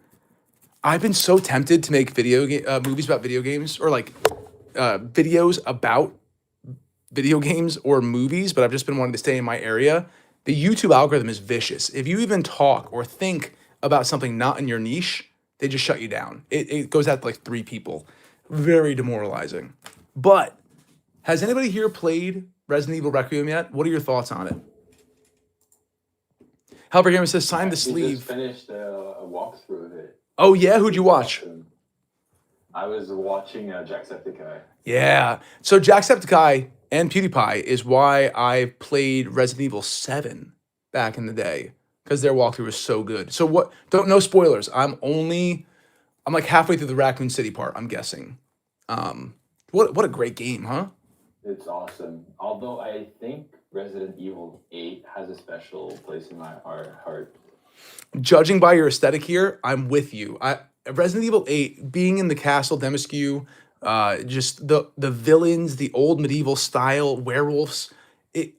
Speaker 1: I've been so tempted to make movies about video games or like videos about video games or movies, but I've just been wanting to stay in my area. The YouTube algorithm is vicious. If you even talk or think about something not in your niche, they just shut you down. It goes out to like 3 people. Very demoralizing. But has anybody here played Resident Evil Requiem yet? What are your thoughts on it? Helper Gamer says, sign the sleeve.
Speaker 2: Just finished a walkthrough of it.
Speaker 1: Oh, yeah? Who'd you watch?
Speaker 2: I was watching Jacksepticeye.
Speaker 1: Yeah. So Jacksepticeye and PewDiePie is why I played Resident Evil 7 back in the day, because their walkthrough was so good. So what? No spoilers. I'm like halfway through the Raccoon City part, I'm guessing. What a great game, huh?
Speaker 2: It's awesome. Although I think Resident Evil 8 has a special place in my heart.
Speaker 1: Judging by your aesthetic here, I'm with you. Resident Evil 8, being in the Castle Demiscu, just the villains, the old medieval style werewolves.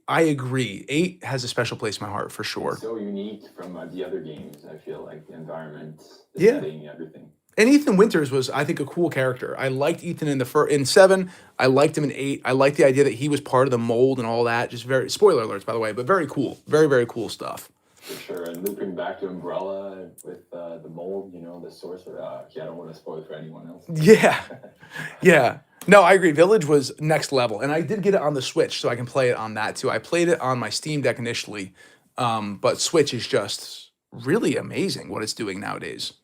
Speaker 1: I agree. 8 has a special place in my heart for sure.
Speaker 2: It's so unique from the other games. I feel like the environment, the setting, everything.
Speaker 1: And Ethan Winters was, I think, a cool character. I liked Ethan in 7. I liked him in 8. I liked the idea that he was part of the mold and all that. Just very, spoiler alerts, by the way, but very cool. Very, very cool stuff.
Speaker 2: For sure. And looping back to Umbrella with the mold, the sorcerer. I don't want to spoil it for anyone else.
Speaker 1: Yeah. Yeah. No, I agree. Village was next level. And I did get it on the Switch, so I can play it on that too. I played it on my Steam Deck initially, but Switch is just really amazing what it's doing nowadays.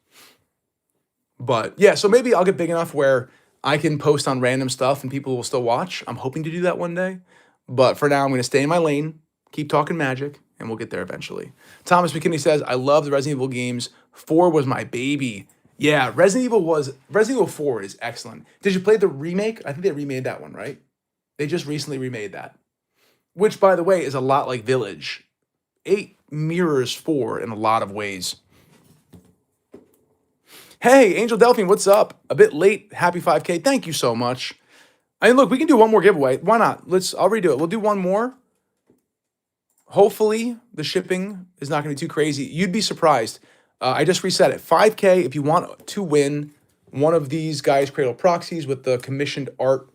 Speaker 1: But yeah, so maybe I'll get big enough where I can post on random stuff and people will still watch. I'm hoping to do that one day. But for now, I'm going to stay in my lane, keep talking magic, and we'll get there eventually. Thomas McKinney says, I love the Resident Evil games. 4 was my baby. Yeah, Resident Evil 4 is excellent. Did you play the remake? I think they remade that one, right? They just recently remade that. Which, by the way, is a lot like Village. 8 mirrors 4 in a lot of ways. Hey, Angel Delphine, what's up? A bit late. Happy 5K. Thank you so much. I mean, look, we can do one more giveaway. Why not? I'll redo it. We'll do one more. Hopefully, the shipping is not going to be too crazy. You'd be surprised. I just reset it. 5K if you want to win one of these Guy's Cradle proxies with the commissioned art.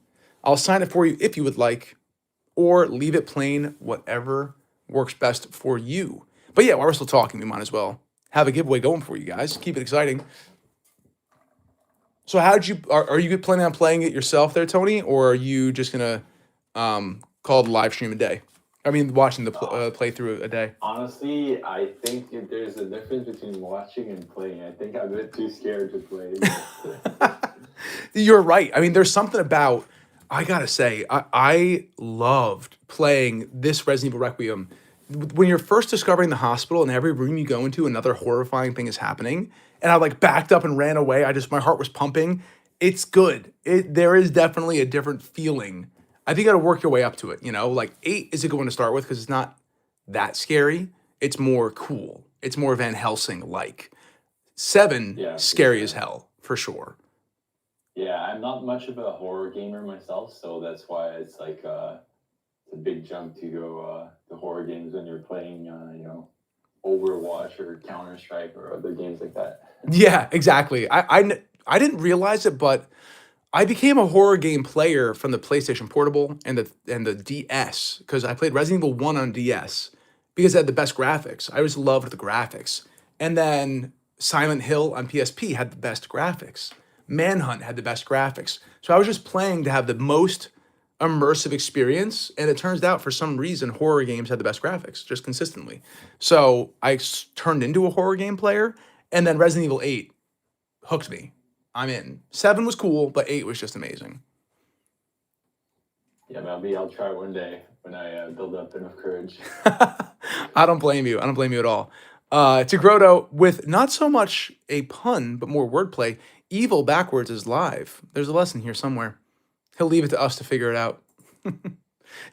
Speaker 1: I'll sign it for you if you would like, or leave it plain, whatever works best for you. But yeah, while we're still talking, we might as well have a giveaway going for you guys. Keep it exciting. So are you planning on playing it yourself there, Tony, or are you just going to call the live stream a day? I mean, watching the playthrough a day.
Speaker 2: Honestly, I think there's a difference between watching and playing. I think I'm a bit too scared to play.
Speaker 1: You're right. I mean, there's something about, I gotta say, I loved playing this Resident Evil Requiem. When you're first discovering the hospital and every room you go into, another horrifying thing is happening, and I like backed up and ran away. My heart was pumping. It's good. There is definitely a different feeling. I think you got to work your way up to it. You know, like 8 is a good one to start with because it's not that scary. It's more cool. It's more Van Helsing like. 7,
Speaker 2: Yeah, for
Speaker 1: scary as
Speaker 2: sure.
Speaker 1: hell for sure.
Speaker 2: Yeah, I'm not much of a horror gamer myself, so that's why it's like it's a big jump to go to horror games when you're playing, Overwatch or Counter Strike or other games like that.
Speaker 1: Yeah, exactly. I didn't realize it, but I became a horror game player from the PlayStation Portable and the DS because I played Resident Evil 1 on DS because it had the best graphics. I just loved the graphics. And then Silent Hill on PSP had the best graphics. Manhunt had the best graphics. So I was just playing to have the most immersive experience. And it turns out for some reason, horror games had the best graphics just consistently. So turned into a horror game player. And then Resident Evil 8 hooked me. I'm in. 7 was cool, but 8 was just amazing.
Speaker 2: Yeah, maybe I'll try one day when I build up enough courage.
Speaker 1: I don't blame you. I don't blame you at all. To Grotto, with not so much a pun, but more wordplay, evil backwards is live. There's a lesson here somewhere. He'll leave it to us to figure it out.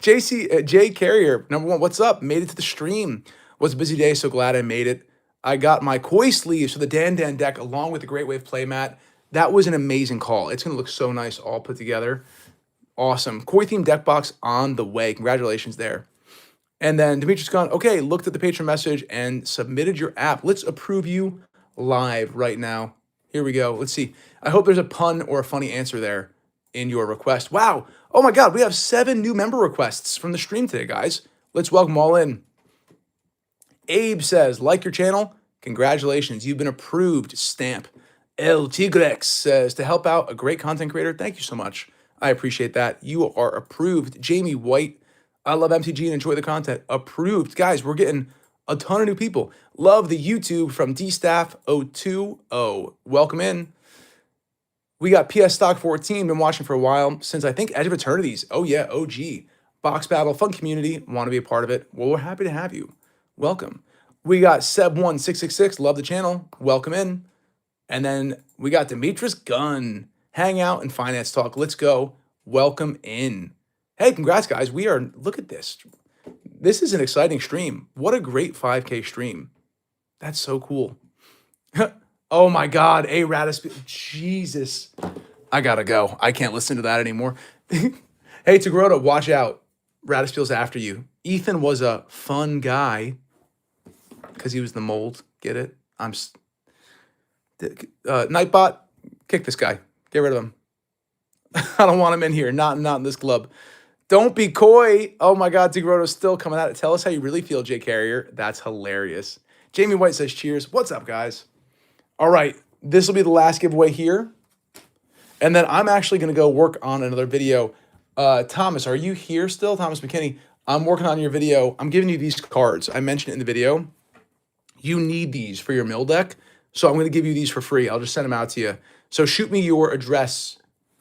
Speaker 1: J Carrier, number 1, what's up? Made it to the stream. Was a busy day, so glad I made it. I got my koi sleeves for the DanDan deck along with the Great Wave playmat. That was an amazing call. It's going to look so nice all put together. Awesome. Koi themed deck box on the way. Congratulations there. And then Demetrius gone, okay, looked at the patron message and submitted your app. Let's approve you live right now. Here we go. Let's see. I hope there's a pun or a funny answer there in your request. Wow. Oh my God. We have 7 new member requests from the stream today, guys. Let's welcome them all in. Abe says, like your channel. Congratulations. You've been approved. Stamp. El Tigrex says, to help out a great content creator. Thank you so much. I appreciate that. You are approved. Jamie White, I love MTG and enjoy the content. Approved. Guys, we're getting a ton of new people. Love the YouTube from DStaff020. Welcome in. We got PS Stock 14, been watching for a while, since I think Edge of Eternities. Oh yeah, OG. Box Battle, fun community, want to be a part of it. Well, we're happy to have you. Welcome. We got Seb1666, love the channel. Welcome in. And then we got Demetrius Gunn, hang out and finance talk. Let's go. Welcome in. Hey, congrats, guys. Look at this. This is an exciting stream. What a great 5K stream. That's so cool. Oh my God, a Radispiel. Jesus. I gotta go. I can't listen to that anymore. Hey, Tagrota, watch out. Radispiel's after you. Ethan was a fun guy because he was the mold. Get it? Nightbot, kick this guy. Get rid of him. I don't want him in here. Not in this club. Don't be coy. Oh my God, Tigroto's still coming at it. Tell us how you really feel, J Carrier. That's hilarious. Jamie White says cheers. What's up, guys? All right, this will be the last giveaway here. And then I'm actually going to go work on another video. Thomas, are you here still? Thomas McKinney, I'm working on your video. I'm giving you these cards. I mentioned it in the video. You need these for your mill deck. So I'm going to give you these for free. I'll just send them out to you. So shoot me your address,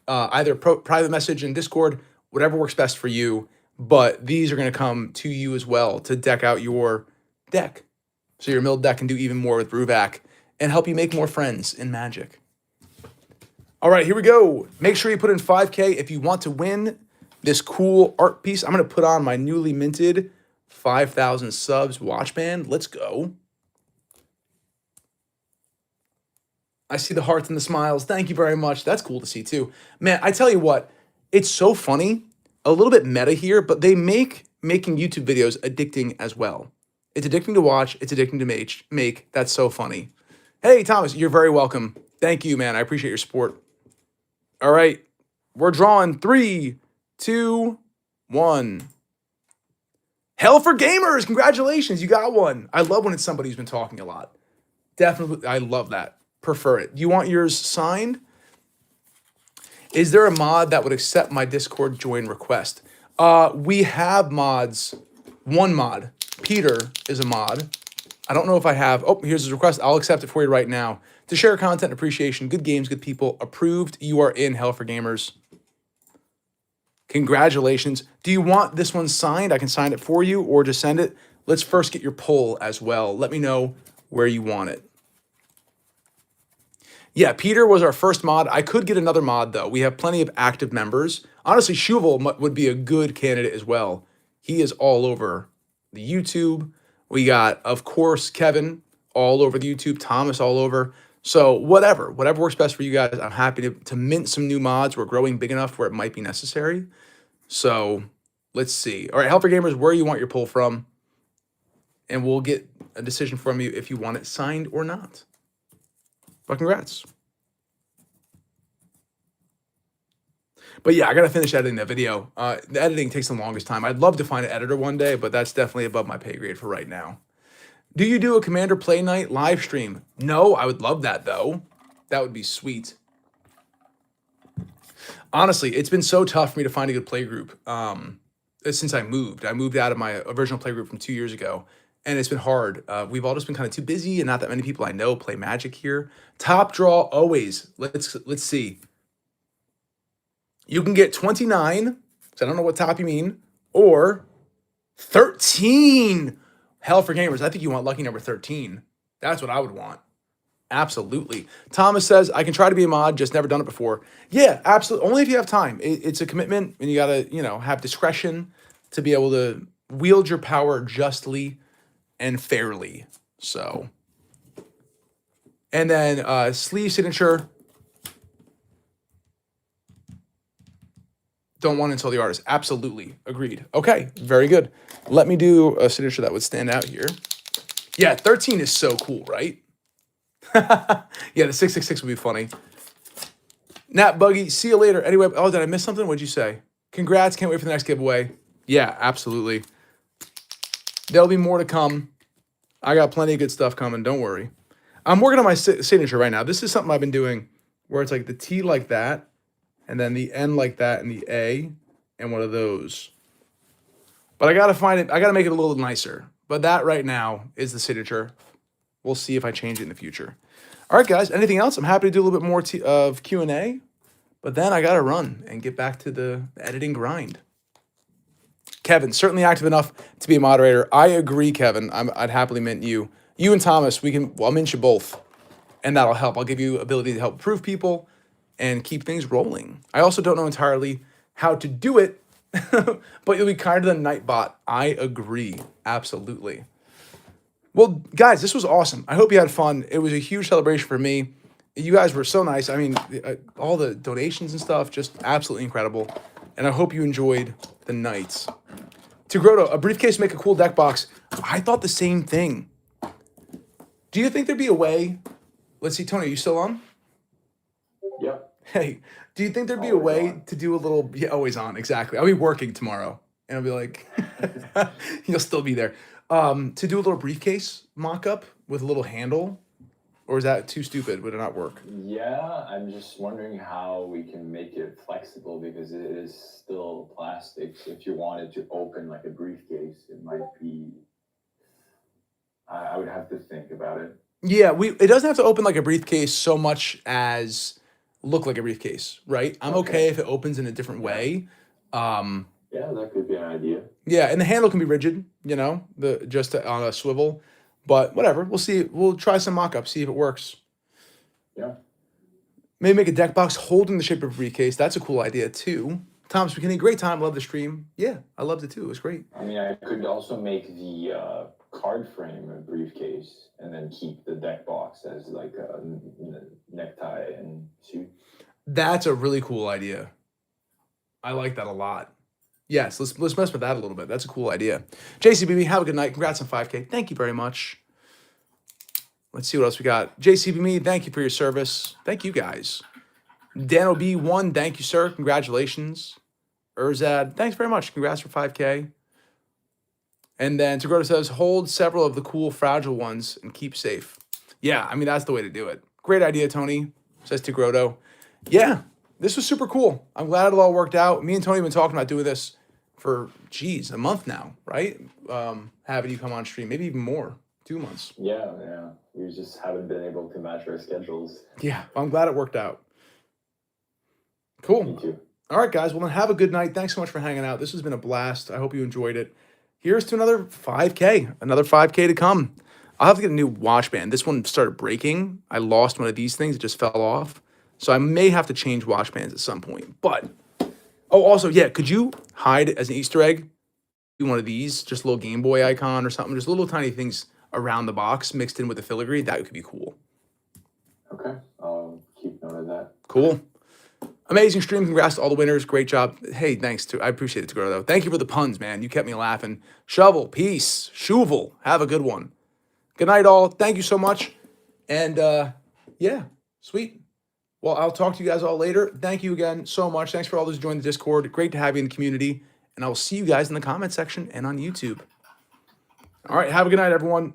Speaker 1: either private message in Discord, whatever works best for you. But these are going to come to you as well to deck out your deck. So your mill deck can do even more with Bruvac and help you make more friends in Magic. All right, here we go. Make sure you put in 5K if you want to win this cool art piece. I'm going to put on my newly minted 5,000 subs watch band. Let's go. I see the hearts and the smiles. Thank you very much. That's cool to see too. Man, I tell you what, it's so funny. A little bit meta here, but they make making YouTube videos addicting as well. It's addicting to watch. It's addicting to make. That's so funny. Hey, Thomas, you're very welcome. Thank you, man. I appreciate your support. All right, we're drawing 3, 2, 1. Hell for Gamers. Congratulations. You got one. I love when it's somebody who's been talking a lot. Definitely. I love that. Prefer it. Do you want yours signed? Is there a mod that would accept my Discord join request? We have mods. One mod. Peter is a mod. I don't know if I have. Oh, here's his request. I'll accept it for you right now. To share content appreciation, good games, good people. Approved. You are in Hell for Gamers. Congratulations. Do you want this one signed? I can sign it for you or just send it. Let's first get your poll as well. Let me know where you want it. Yeah, Peter was our first mod. I could get another mod though. We have plenty of active members. Honestly, Shuval would be a good candidate as well. He is all over the YouTube. We got, of course, Kevin all over the YouTube, Thomas all over. So whatever works best for you guys. I'm happy to mint some new mods. We're growing big enough where it might be necessary. So let's see. All right, Helper Gamers, where you want your pull from, and we'll get a decision from you if you want it signed or not. But congrats. But yeah, I gotta finish editing that video. The editing takes the longest time. I'd love to find an editor one day, but that's definitely above my pay grade for right now. Do you do a Commander Play Night live stream? No, I would love that though. That would be sweet. Honestly, it's been so tough for me to find a good play group since I moved. I moved out of my original play group from 2 years ago, and it's been hard. We've all just been kind of too busy, and not that many people I know play Magic here. Top draw always. Let's see. You can get 29, so I don't know what top you mean, or 13. Hell for Gamers. I think you want lucky number 13. That's what I would want. Absolutely. Thomas says, I can try to be a mod, just never done it before. Yeah, absolutely. Only if you have time. It's a commitment, and you got to, have discretion to be able to wield your power justly and fairly. So, and then sleeve signature. Don't want to until the artist. Absolutely. Agreed. Okay, very good. Let me do a signature that would stand out here. Yeah, 13 is so cool, right? Yeah, the 666 would be funny. Nat Buggy, see you later. Anyway, oh, did I miss something? What'd you say? Congrats. Can't wait for the next giveaway. Yeah, absolutely. There'll be more to come. I got plenty of good stuff coming. Don't worry. I'm working on my signature right now. This is something I've been doing where it's like the T like that, and then the N like that, and the A, and one of those. But I got to find it. I got to make it a little nicer. But that right now is the signature. We'll see if I change it in the future. All right, guys. Anything else? I'm happy to do a little bit more of Q&A. But then I got to run and get back to the editing grind. Kevin, certainly active enough to be a moderator. I agree, Kevin. I'd happily mint you. You and Thomas, I'll mint you both. And that'll help. I'll give you ability to help approve people and keep things rolling. I also don't know entirely how to do it, but you'll be kinder than Nightbot. I agree. Absolutely. Well, guys, this was awesome. I hope you had fun. It was a huge celebration for me. You guys were so nice. I mean, all the donations and stuff, just absolutely incredible. And I hope you enjoyed the night. To Grotto, a briefcase make a cool deck box. I thought the same thing. Do you think there'd be a way? Let's see, Tony, are you still on?
Speaker 2: Yeah.
Speaker 1: Hey, do you think there'd be a way to do a little, yeah, always on, exactly. I'll be working tomorrow, and I'll be like, you'll still be there. To do a little briefcase mock-up with a little handle, or is that too stupid? Would it not work?
Speaker 2: Yeah, I'm just wondering how we can make it flexible because it is still plastic. So if you wanted to open like a briefcase, it might be, I would have to think about it.
Speaker 1: Yeah, it doesn't have to open like a briefcase so much as look like a briefcase, right? I'm okay if it opens in a different way.
Speaker 2: Yeah, that could be an idea.
Speaker 1: Yeah, and the handle can be rigid, just on a swivel. But whatever, we'll see. We'll try some mock-ups, see if it works.
Speaker 2: Yeah.
Speaker 1: Maybe make a deck box holding the shape of a briefcase. That's a cool idea too. Thomas McKinney, great time. Love the stream. Yeah, I loved it too. It was great.
Speaker 2: I mean, I could also make the card frame a briefcase and then keep the deck box as like a necktie and suit.
Speaker 1: That's a really cool idea. I like that a lot. Yes, let's mess with that a little bit. That's a cool idea. JCBB, have a good night. Congrats on 5K. Thank you very much. Let's see what else we got. JCBB, thank you for your service. Thank you guys. Dan OB1, thank you, sir. Congratulations. Urzad, thanks very much. Congrats for 5K. And then Tagrota says, hold several of the cool, fragile ones and keep safe. Yeah, I mean, that's the way to do it. Great idea, Tony, says Tagroto. Yeah, this was super cool. I'm glad it all worked out. Me and Tony have been talking about doing this for, a month now, right? Having you come on stream, maybe even more, 2 months.
Speaker 2: Yeah. We just haven't been able to match our schedules.
Speaker 1: Yeah, I'm glad it worked out. Cool.
Speaker 2: Me too.
Speaker 1: All right, guys. Well, then have a good night. Thanks so much for hanging out. This has been a blast. I hope you enjoyed it. Here's to another 5K to come. I'll have to get a new watch band. This one started breaking. I lost one of these things. It just fell off. So I may have to change watch bands at some point. But, oh, also, yeah, could you hide as an Easter egg? Do one of these, just a little Game Boy icon or something. Just little tiny things around the box mixed in with the filigree. That could be cool.
Speaker 2: Okay, I'll keep note of that.
Speaker 1: Cool. Amazing stream. Congrats to all the winners. Great job. Hey, thanks to I appreciate it, Tagoro, though. Thank you for the puns, man. You kept me laughing. Shovel, peace. Shuvel. Have a good one. Good night, all. Thank you so much. And yeah, sweet. Well, I'll talk to you guys all later. Thank you again so much. Thanks for all those who joined the Discord. Great to have you in the community. And I will see you guys in the comment section and on YouTube. All right. Have a good night, everyone.